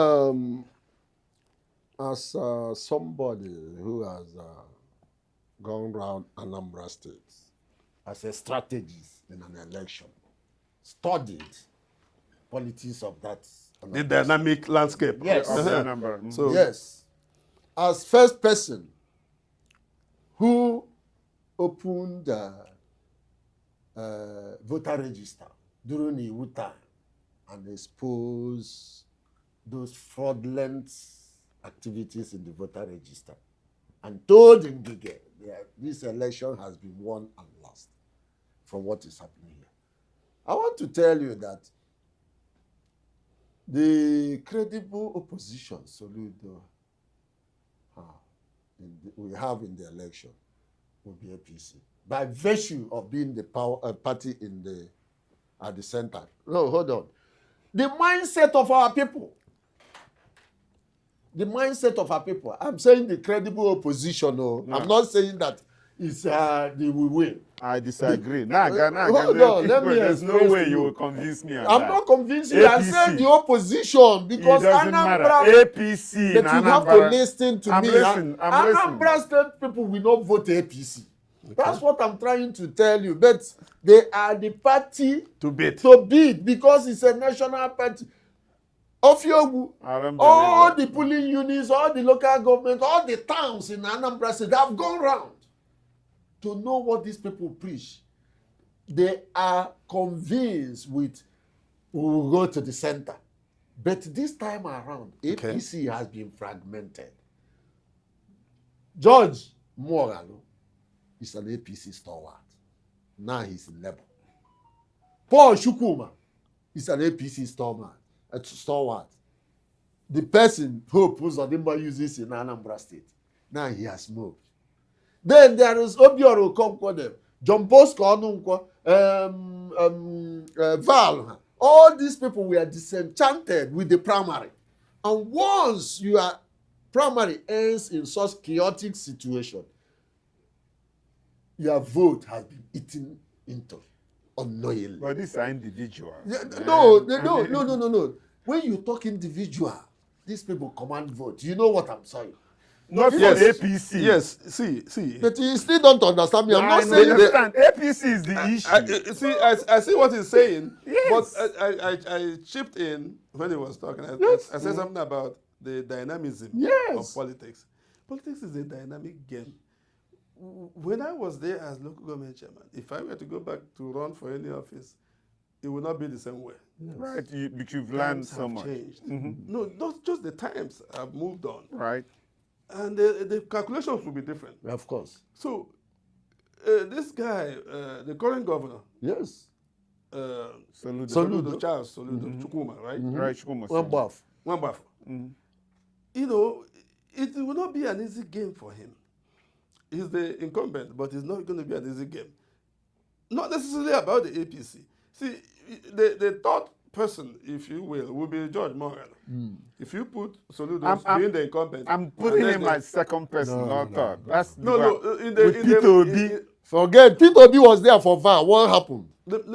as somebody who has gone around Anambra State as a strategist in an election, studied politics of that. The dynamic landscape. Yes. Of the Anambra. So Yes. As first person who opened voter register during the Iwu time and exposed those fraudulent activities in the voter register and told Ngige that this election has been won and lost from what is happening here. I want to tell you that the credible opposition Soludo we have in the election will be APC by virtue of being the party at the center. No, hold on. The mindset of our people. The mindset of our people. I'm saying the credible opposition. No. I'm not saying that it's they will win. I disagree. Hold on, let me There's no express way to you you. will convince me on I'm that. not convinced you. I APC. said the opposition because It doesn't matter. Anambra. APC But in you have to Anambra. listen to I'm me. listening. I'm listening. Anambra State people will not vote APC. Okay. That's what I'm trying to tell you. But they are the party to beat. because it's a national party. Ofiogu, I don't believe all that. the polling units, all the local government, all the towns in Anambra State, they have gone round to know what these people preach. They are convinced with we will go to the center. But this time around, APC has been fragmented. George Moralo is an APC stalwart. Now he's in Labour. Paul Shukuma is an APC stalwart. The person Hope Uzodimma uses in Anambra State. Now he has moved. Then there is Obiora Okonkwo, John Bosco Onunkwo, Val. All these people were disenchanted with the primary. And once your primary ends in such chaotic situation, your vote has been eaten into unknowingly. But these are individuals. No. When you talk individual, these people command vote. You know what I'm saying? not for Yes. APC. Yes. See. But you still don't understand me. I'm not I saying understand. APC is the issue. I see what he's saying, Yes. but I chipped in when he was talking. Yes. I said something about the dynamism Yes. of politics. Politics is a dynamic game. When I was there as local government chairman, if I were to go back to run for any office, it would not be the same way. Right, because you've learned Times so have much. changed. No, not just the times have moved on. Right. And the calculations will be different. Of course. So, this guy, the current governor, Yes. Soludo, Charles Soludo, Chukuma, right? Right, Chukwuma. One buff. Wambaf. You know, it will not be an easy game for him. He's the incumbent, but it's not going to be an easy game. Not necessarily about the APC. See, the third person, if you will be George Morgan. If you put Soludo being the incumbent, I'm putting him as second person, not third. That's Forget, Peter Obi was there for VAR. What happened?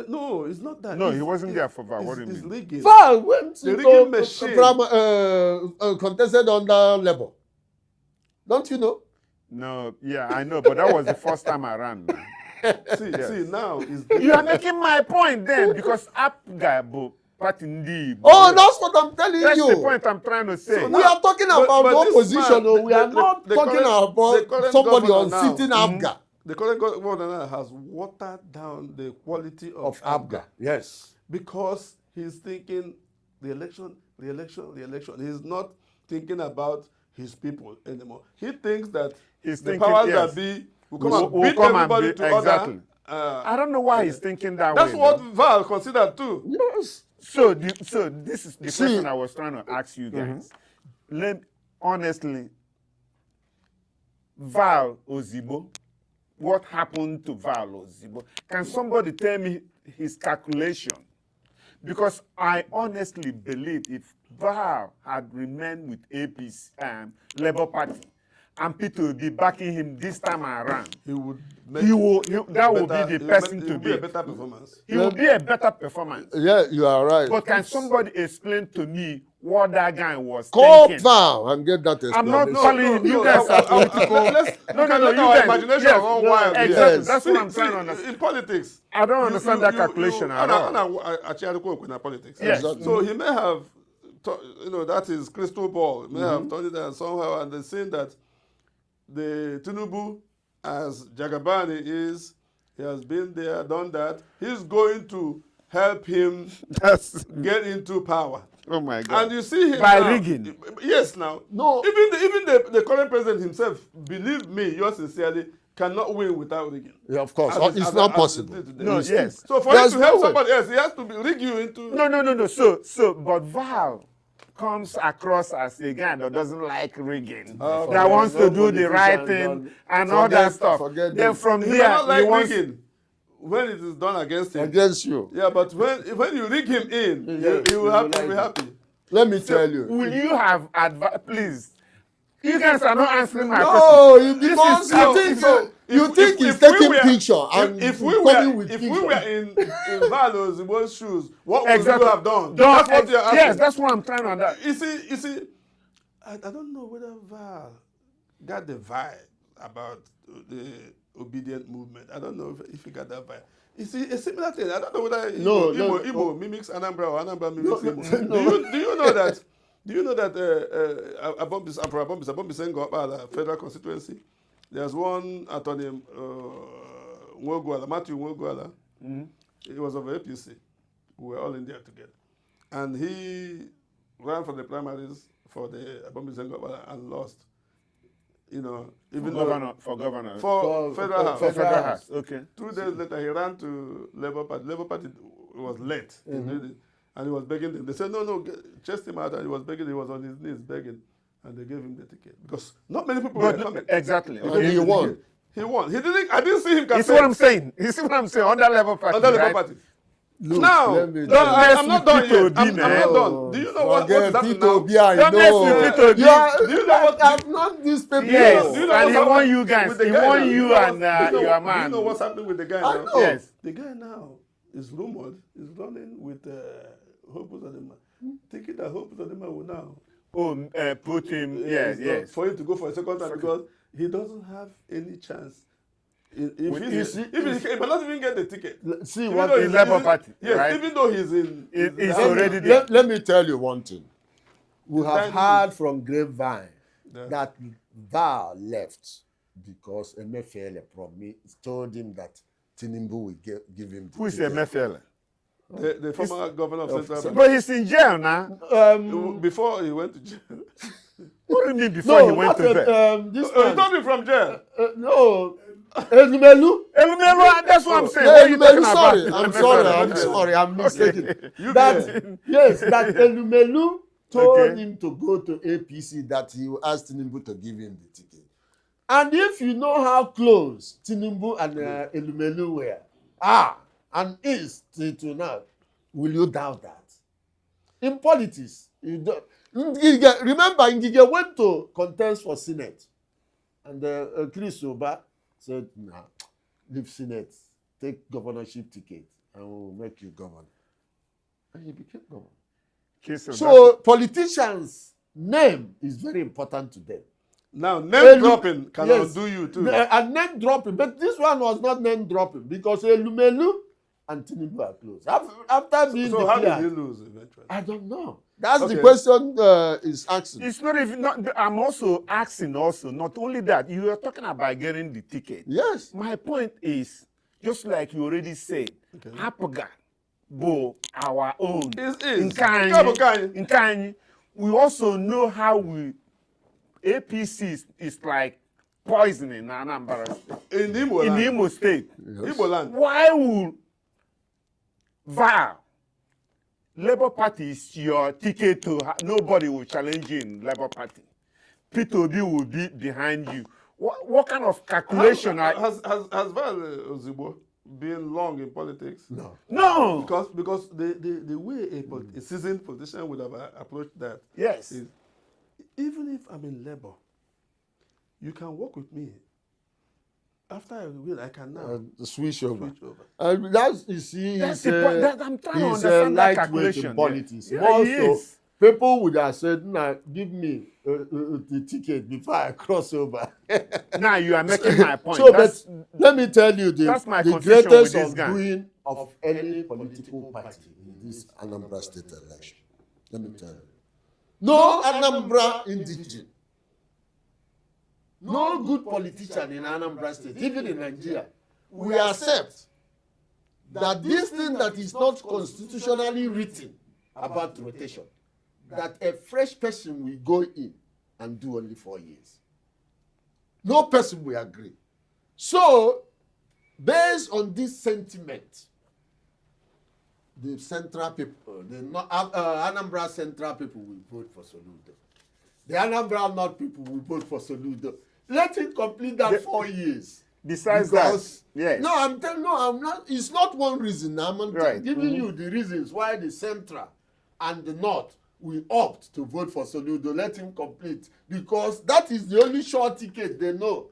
No, it's not that. No, he wasn't there for VAR. What do you It's mean? rigging. VAR went The into rigging machine. contested under Labour. Don't you know? No, yeah, I know, but that was the first time I ran. See, now is You are making my point then, because Apga party ndi. Oh, that's what I'm telling That's you. the point I'm trying to say. We are talking about the opposition. We are not talking about somebody on sitting Abga. The current governor now has watered down the quality of Abga. Yes. because he's thinking the election. He's not thinking about his people anymore. He thinks that He's the thinking, powers yes, that be will come and will beat come and everybody beat- to exactly. order. I don't know why he's thinking that That's way. what though. Val considered too. Yes. So this is the See- question I was trying to ask you guys. Honestly, Val Ozibo, what happened to Val Ozibo? Can somebody tell me his calculation? Because I honestly believe if Val had remained with APC, Labour Party, and Peter will be backing him this time around, He would that would be the person to be a beat. better performance. He will be a better performance. Yeah, you are right. But can somebody explain to me what that guy was Call thinking? VAR and get that I'm not explanation. calling him. You guys are political. Let you our guys- imagination yes, run wild. exactly. Yes. That's what I'm trying to understand. In politics, I don't understand that calculation at all. in politics. Yes. Exactly. So he may have, that is crystal ball. He may have thought it out somehow, and they're saying that the Tinubu, as Jagabani is, he has been there, done that. He's going to help him That's get into power. oh my God. And you see him By now, rigging. Yes, now. No. Even the current president himself, believe me, yours sincerely, cannot win without rigging. Yeah, of course. As It's as not as possible. it is today. No, yes. So for There's him to help no way. somebody else, he has to rig you into. No. But Val comes across as a guy that doesn't like rigging, that wants to do the right thing and all that stuff. forget Then this. from He there, may not he like wants. rigging when it is done against him. Against you. Yeah, but when you rig him in, Yes, he will he be will happy. Let me tell you. Will you have advice? Please. You guys are not answering my No, question. because This is- you think so you if- think if he's we taking were- picture and if we coming were with if picture. we were in Valo's shoes, what would Exactly. you have done? That's what you're asking. Yes, that's what I'm trying to understand. You see, I don't know whether Val got the vibe about the obedient movement. I don't know if he got that vibe. You see, a similar thing. I don't know whether Igbo mimics Anambra or Anambra mimics Igbo. Do you know that? Do you know that Abombis Sengo federal constituency? There's one attorney, Matthew Nwogwala. He was of APC. We were all in there together. And he ran for the primaries for the Abombis Sengo and lost. Even For governor. for federal house. For federal house. Okay. 2 days later, he ran to Labour Party. Labour Party was late. And he was begging them. They said, no, chase him out. And he was begging. He was on his knees begging. And they gave him the ticket. Because not many people were coming. Exactly. And Okay. he won. He won. I didn't see him You see campaign. what I'm saying? You see what I'm saying? Under Labour Party. Under Labour right? Party. Look, Now, let me no, tell you. I'm not done Peter yet. Obi, I'm man. not done. Do you know what is Forget happening Peter now? Obi, I Don't mess with know. Peter Obi. You are, Do you know what- I've not these people. Yes. Do you know And what's he won happening you guys. with the He guy won now? you Do know and what's- do you know- your Do man. you know what's happening with the guy I now? know. Yes. The guy now is rumored is running with Hope Uzodinma, thinking that Hope Uzodinma will now put him. Yes, Yes. for him to go for a second time because he doesn't have any chance. If he might not even get the ticket. See Even what though in he's Labour in- Party, Yes, right? even though he's in. He's already there. let me tell you one thing. We have Tiny. heard from Grapevine Yeah. that Val left because Emefiele told him that Tinubu will give him the Who is ticket. Emefiele? The former governor of Central Bank. But he's in jail now. Before he went to jail. What do you mean before he went to jail? This Oh, he man. told me from jail. No, Elumelu. Elumelu, that's what I'm saying. Yeah, What are you talking Elumelu, about? sorry. I'm Okay. sorry. I'm mistaken. You That that Elumelu told Okay. him to go to APC that he asked Tinubu to give him the ticket. And if you know how close Tinubu and Elumelu were, and is till now, will you doubt that? In politics, you don't. Remember, Ngige went to contest for Senate, and Chris Oba said, "Nah, leave Senate, take governorship ticket, and we'll make you governor." And he became governor. Okay, So politicians' name is very important to them. Now, name dropping can yes. undo you too. And name dropping, but this one was not name dropping because Elumelu and Tinubu are close. After being So how did he declared, lose eventually? I don't know. That's Okay. the question is asking. It's not even. I'm also asking. Also, not only that, you are talking about getting the ticket. Yes. My point is, just like you already said, Apaga, Bo, our own. In Kanyi, we also know how APC is like poisoning Anambra State. In Imo In land. Imo State. Yes. Igbo land. Why would Labour Party is your ticket to nobody will challenge you in Labour Party. Peter Obi will be behind you. What kind of calculation Has Val Ozigbo been long in politics? No. No. Because the way a seasoned politician would have approached that Yes. is, even if I'm in Labour, you can work with me. After I will, I can now Switch over. switch over. And that's, you see, That's he's the point. I'm trying to he's a understand that lightweight calculation. in politics. Yeah, More he so, is. people would have said, "Nah, give me the ticket before I cross over." Now you are making my point. So, That's, but let me tell you, that's my the confusion greatest with this guy. undoing of any political party in this Anambra State election. Let me tell you. No Anambra indigene. No good politician in Anambra State, even in Nigeria, we accept that this thing that is not constitutionally written about rotation, that a fresh person will go in and do only 4 years. No person will agree. So, based on this sentiment, the central people, the Anambra central people will vote for Soludo. The Anambra North people will vote for Soludo. Let him complete that 4 years. Besides Because, that, yes. No, I'm not. It's not one reason. I'm Right. giving you the reasons why the central and the north will opt to vote for Soludo. Let him complete, because that is the only short ticket they know.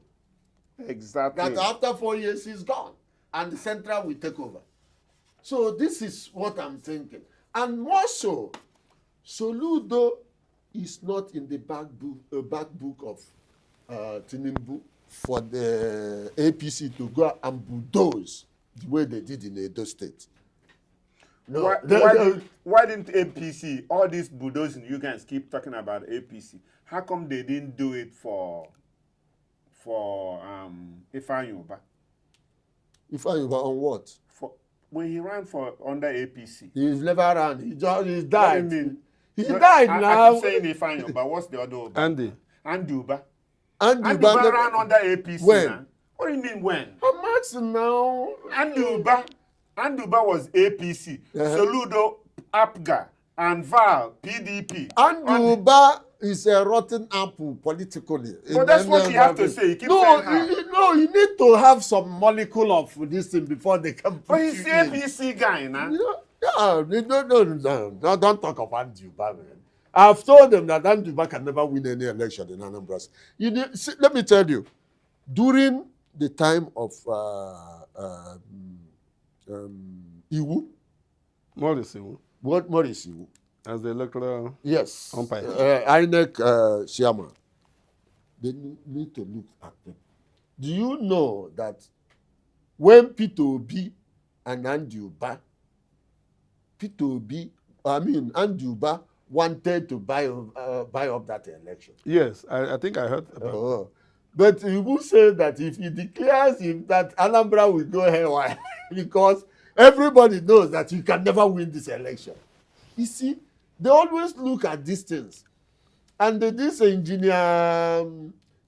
Exactly. That after 4 years he's gone, and the central will take over. So this is what I'm thinking, and more so, Soludo is not in the back book of Tinubu for the APC to go and bulldoze the way they did in Edo State. No, Why didn't APC, all this bulldozing you guys keep talking about APC, how come they didn't do it for Ifeanyi Uba? Ifeanyi Uba on what? When he ran for under APC. He's never ran. He died. What do you mean? He died I now. keep saying Ifeanyi Uba. What's the other Uba? Andy. Andy Uba. Andy Andy Uba Uba ran under APC. When? Now. What do you mean when? I'm asking now. Andy Uba was APC. Soludo, APGA, and Val, PDP. Andy Uba is a rotten apple politically. But that's what you have to say. You keep saying how. You need to have some molecule of this thing before they can put But he's you the in. APC guy, nah? No, don't talk of Andy Uba, man. I've told them that Andy Uba can never win any election in Anambra. Let me tell you, during the time of Iwu, Morris Iwu. Morris Iwu, As the electoral Yes. umpire. INEC chairman. They need to look at them. Do you know that when Peter Obi and Andy Uba, Andy Uba wanted to buy up that election. Yes, I think I heard about Oh. But he will say that if he declares that Anambra will go haywire because everybody knows that you can never win this election. You see, they always look at these things. And this engineer,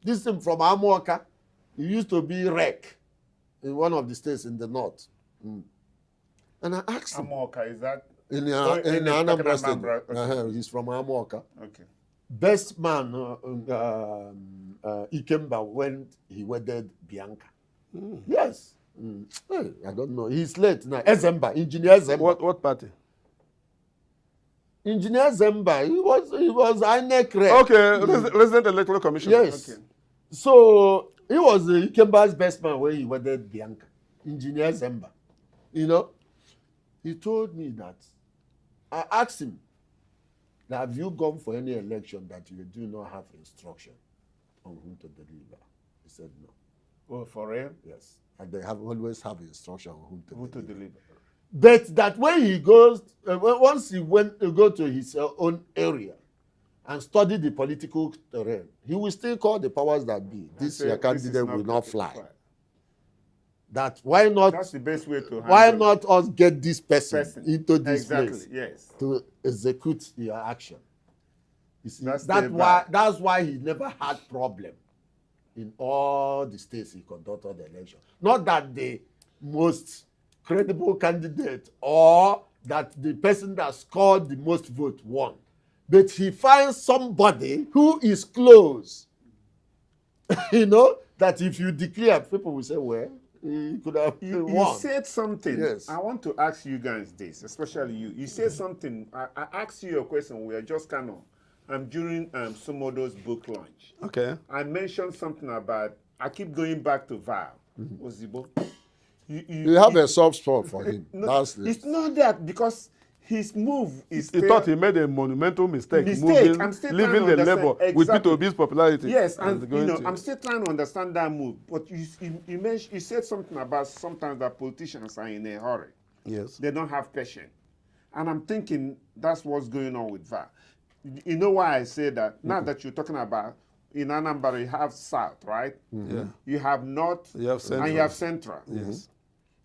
this thing from Amoka, he used to be REC in one of the states in the north. And I asked him. Amoka, is that? In Anambra State. Okay. He's from Amoka. Okay. Best man, Ikemba, when he wedded Bianca. Yes. Hey, I don't know. He's late now. Ezemba, Engineer Zemba. What party? Engineer Zemba. He was INEC rep. Okay, Resident Electoral Commission. Yes. Okay. So he was Ikemba's best man when he wedded Bianca. Engineer Zemba. You know, he told me that. I asked him, have you gone for any election that you do not have instruction on whom to deliver? He said no. Oh, for real? Yes. And they always have instruction on whom to deliver. But that when he goes, once he went to go to his own area and study the political terrain, he will still call the powers that be. This your candidate will not fly. That why not? That's the best way to. Why not us get this person into this place yes, to execute your action? You see, that's why he never had problem in all the states he conducted the election. Not that the most credible candidate or that the person that scored the most vote won, but he finds somebody who is close. You know that if you declare, people will say, well. He could have won. You said something. Yes. I want to ask you guys this, especially you. You said something. I asked you a question. We are just kind of during Somodo's book launch. Okay. I mentioned something about. I keep going back to Val Ozibo. You have a soft spot for him. No, it's not that because his move is. He thought he made a monumental mistake moving, leaving the Labour with Peter Obi's popularity. Yes, and you know, I'm still trying to understand that move. But you said something about sometimes that politicians are in a hurry. Yes. They don't have patience. And I'm thinking that's what's going on with that. You know why I say that? Now that you're talking about in Anambra, you have South, right? Yeah. You have North, you have Central. and you have Central. Yes.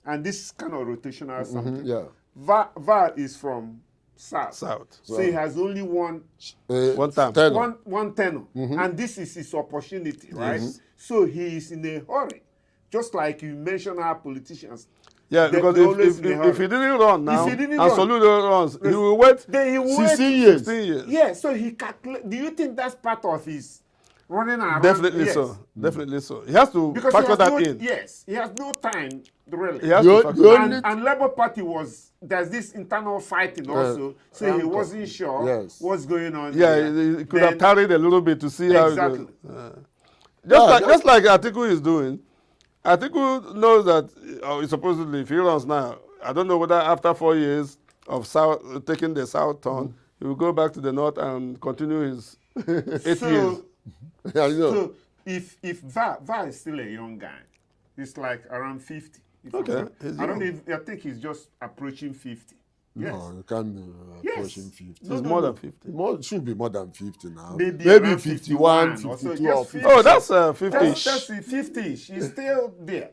And this is kind of rotational something. Yeah. VAR is from South. So he has only one term. One tenure. And this is his opportunity, right? So he is in a hurry. Just like you mentioned our politicians. Yeah, because if he didn't run now, and Soludo runs, he will wait 16 years. Yeah, so he calculate. Do you think that's part of his running around? Definitely so. Definitely so. He has to factor that in. Yes, he has no time, really. He has to factor and Labour Party there's this internal fighting also, so he wasn't sure what's going on. Yeah, he could have tarried a little bit to see how it goes. Just like Atiku is doing. Atiku knows that supposedly if he runs now, I don't know whether after 4 years of taking the south turn, he will go back to the north and continue his 8 years. So if Va is still a young guy, he's like around 50. Okay. I think he's just approaching 50. Yes. No, you can't be approaching 50. He's more than 50. It should be more than 50 now. Maybe 51, 52 or 50. Oh, that's 50-ish. That's 50-ish. He's still there.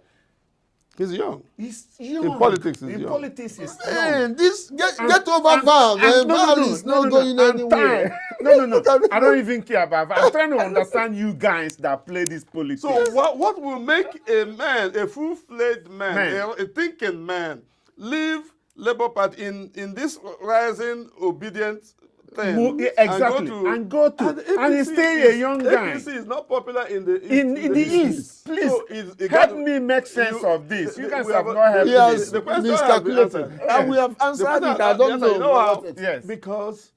He's young. He's young. In politics, he's young. In politics, he's young. Hey, get over Val. Val is not going anywhere. No. I don't even care about Val. I'm trying to understand you guys that play this politics. So what will make a man, a full-fledged man, a thinking man, leave Labour Party in this rising obedient thing exactly and go to and he's still a young guy. ADC is not popular in the East. In the East. Please help me make sense of this. You guys have not helped me. The question miscalculated. And we have answered it. I don't know. You know how? Yes. Because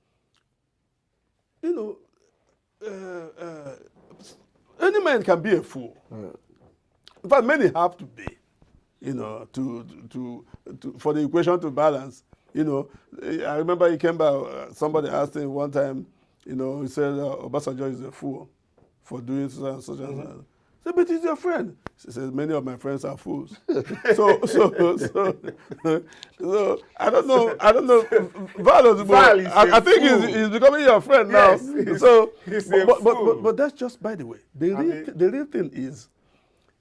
any man can be a fool. In fact, many have to be. For the equation to balance. You know, I remember he came by, somebody asked him one time, you know, he said, Obasanjo is a fool for doing such and such and such. He said, but he's your friend. He says, many of my friends are fools. so I don't know. Val is I a think fool. he's becoming your friend now. Yes, he's a fool. But that's just by the way. The real thing is,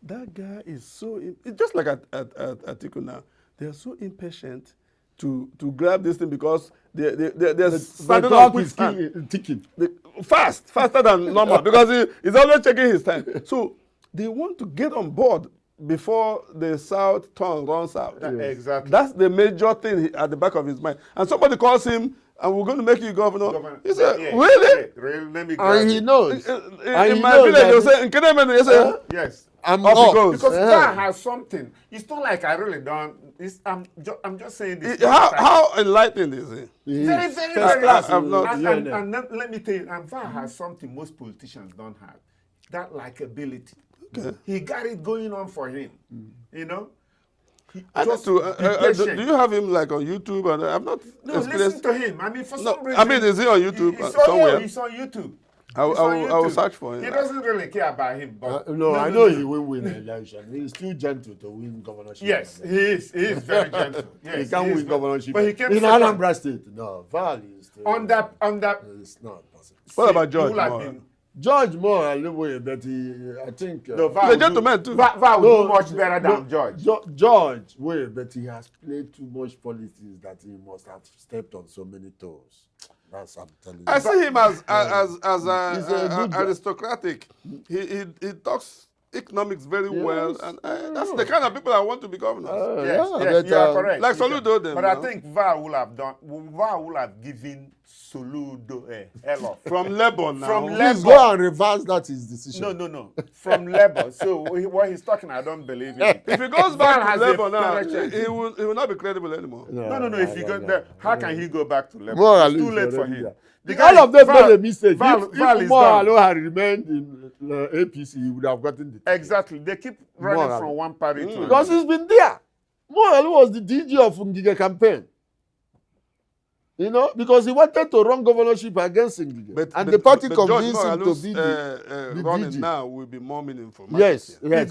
that guy is so, it's just like at Atiku now. They're so impatient to grab this thing because they're standing on quick stand. Ticking. Faster than normal because he's always checking his time. So they want to get on board before the south turn runs out. Exactly. That's the major thing at the back of his mind. And somebody calls him, and we're going to make you governor. He said, really? Really? Let me And he knows. In my village, they'll say, in Kedemene, they say, yes. I'm off he up. goes. Because Val has something. It's not like I really don't. I'm just saying this. How enlightened is he? Very, very, First very. class. I'm not- And let me tell you, and Val has something most politicians don't have. That likability. Okay. He got it going on for him. You know? I need Just to, be do patient. you have him like on YouTube? And I've not No, listen experienced. to him. I mean, for No, some reason. I mean, is he on YouTube He's somewhere? He's on YouTube. I will YouTube. search for him. He doesn't really care about him. But No, I know he will win the election. He's too gentle to win governorship. Yes, he is. He is very gentle. Yes, He can't is win very- governorship. But he came in second. Anambra State. No, Val is still, On that. it's not possible. What about he George would have Moore? been- George Moore, anyway, but I think No, Val He's a will gentleman do- too. Val will do much better than George. George, wait, but he has played too much politics that he must have stepped on so many toes. That's I'm telling you. I see him as He's a good guy. aristocratic. He talks economics very well, Yes. and that's the kind of people I want to be governors. Yes, yeah, yes, but, you are correct. like You can- Soludo them, But I no? think Val will have given Soludo hell off. From Lebanon now. From Please Labour. go and reverse that his decision. No. From Labour. So what he's talking, I don't believe in. If he goes Val back has to a Lebanon now, better chance. he will not be credible anymore. No. If you go there, how can he go back to Labour? More It's or too less late for already him. there. The guy- All of them Val- made a mistake. Val If is More done. had remained in APC, he would have gotten the ticket. Exactly. They keep running More from one party to Because another. he's been there. More was the DG of Ngige campaign. You know, because he wanted to run governorship against Ngige. And the party convinced him to be the running DG. now will be more meaningful. Yes, Is that's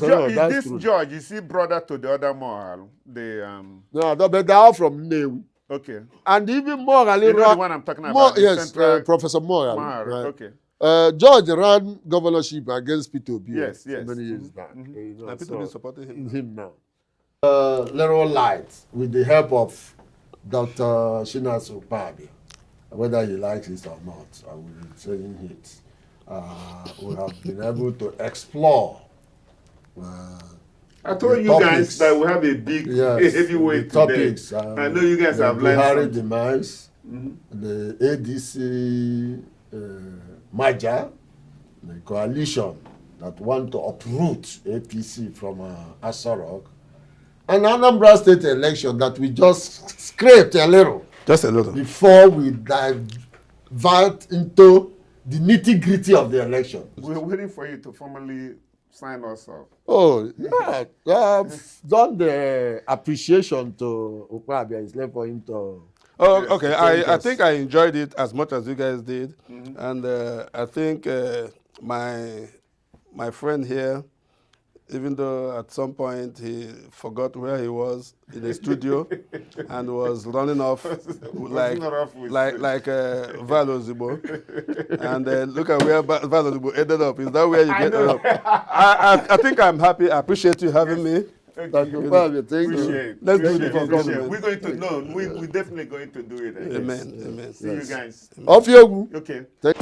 this true. George, is he brother to the other Moral? No, but they are all from Nnewi. Okay. And even Morally You know the ran. one I'm talking about? The Yes, central Professor Moral. Moral, Right. okay. George ran governorship against Peter Obi Yes, so yes. many years back. You know, And people be supporting him. him now. Little light with the help of Dr. Shinasu Pabi, whether he likes it or not, I will be saying it. We have been able to explore. I told the you topics. guys that we have a big heavyweight the today. topics. I know you guys have the learned Buhari something. demise, the ADC merger, the coalition that want to uproot APC from Asarok, and Anambra State election that we just scraped a little Just a little. before we divert into the nitty-gritty of the election. We're waiting for you to formally sign us off. Oh, yeah. I've done the appreciation to Ukpabia. It's left for him to... Oh, okay. thank I us. think I enjoyed it as much as you guys did, and I think my friend here, even though at some point he forgot where he was in the studio and was running off like Val Ozigbo, and look at where Val Ozigbo ended up. Is that where you get up? I think I'm happy. I appreciate you having me. Thank you, Ukpabia. Thank you. Appreciate. Let's do Appreciate. the Appreciate. compliment. We're going to no. We're definitely going to do it. Amen. Amen. See you guys. Off you. Okay. Thank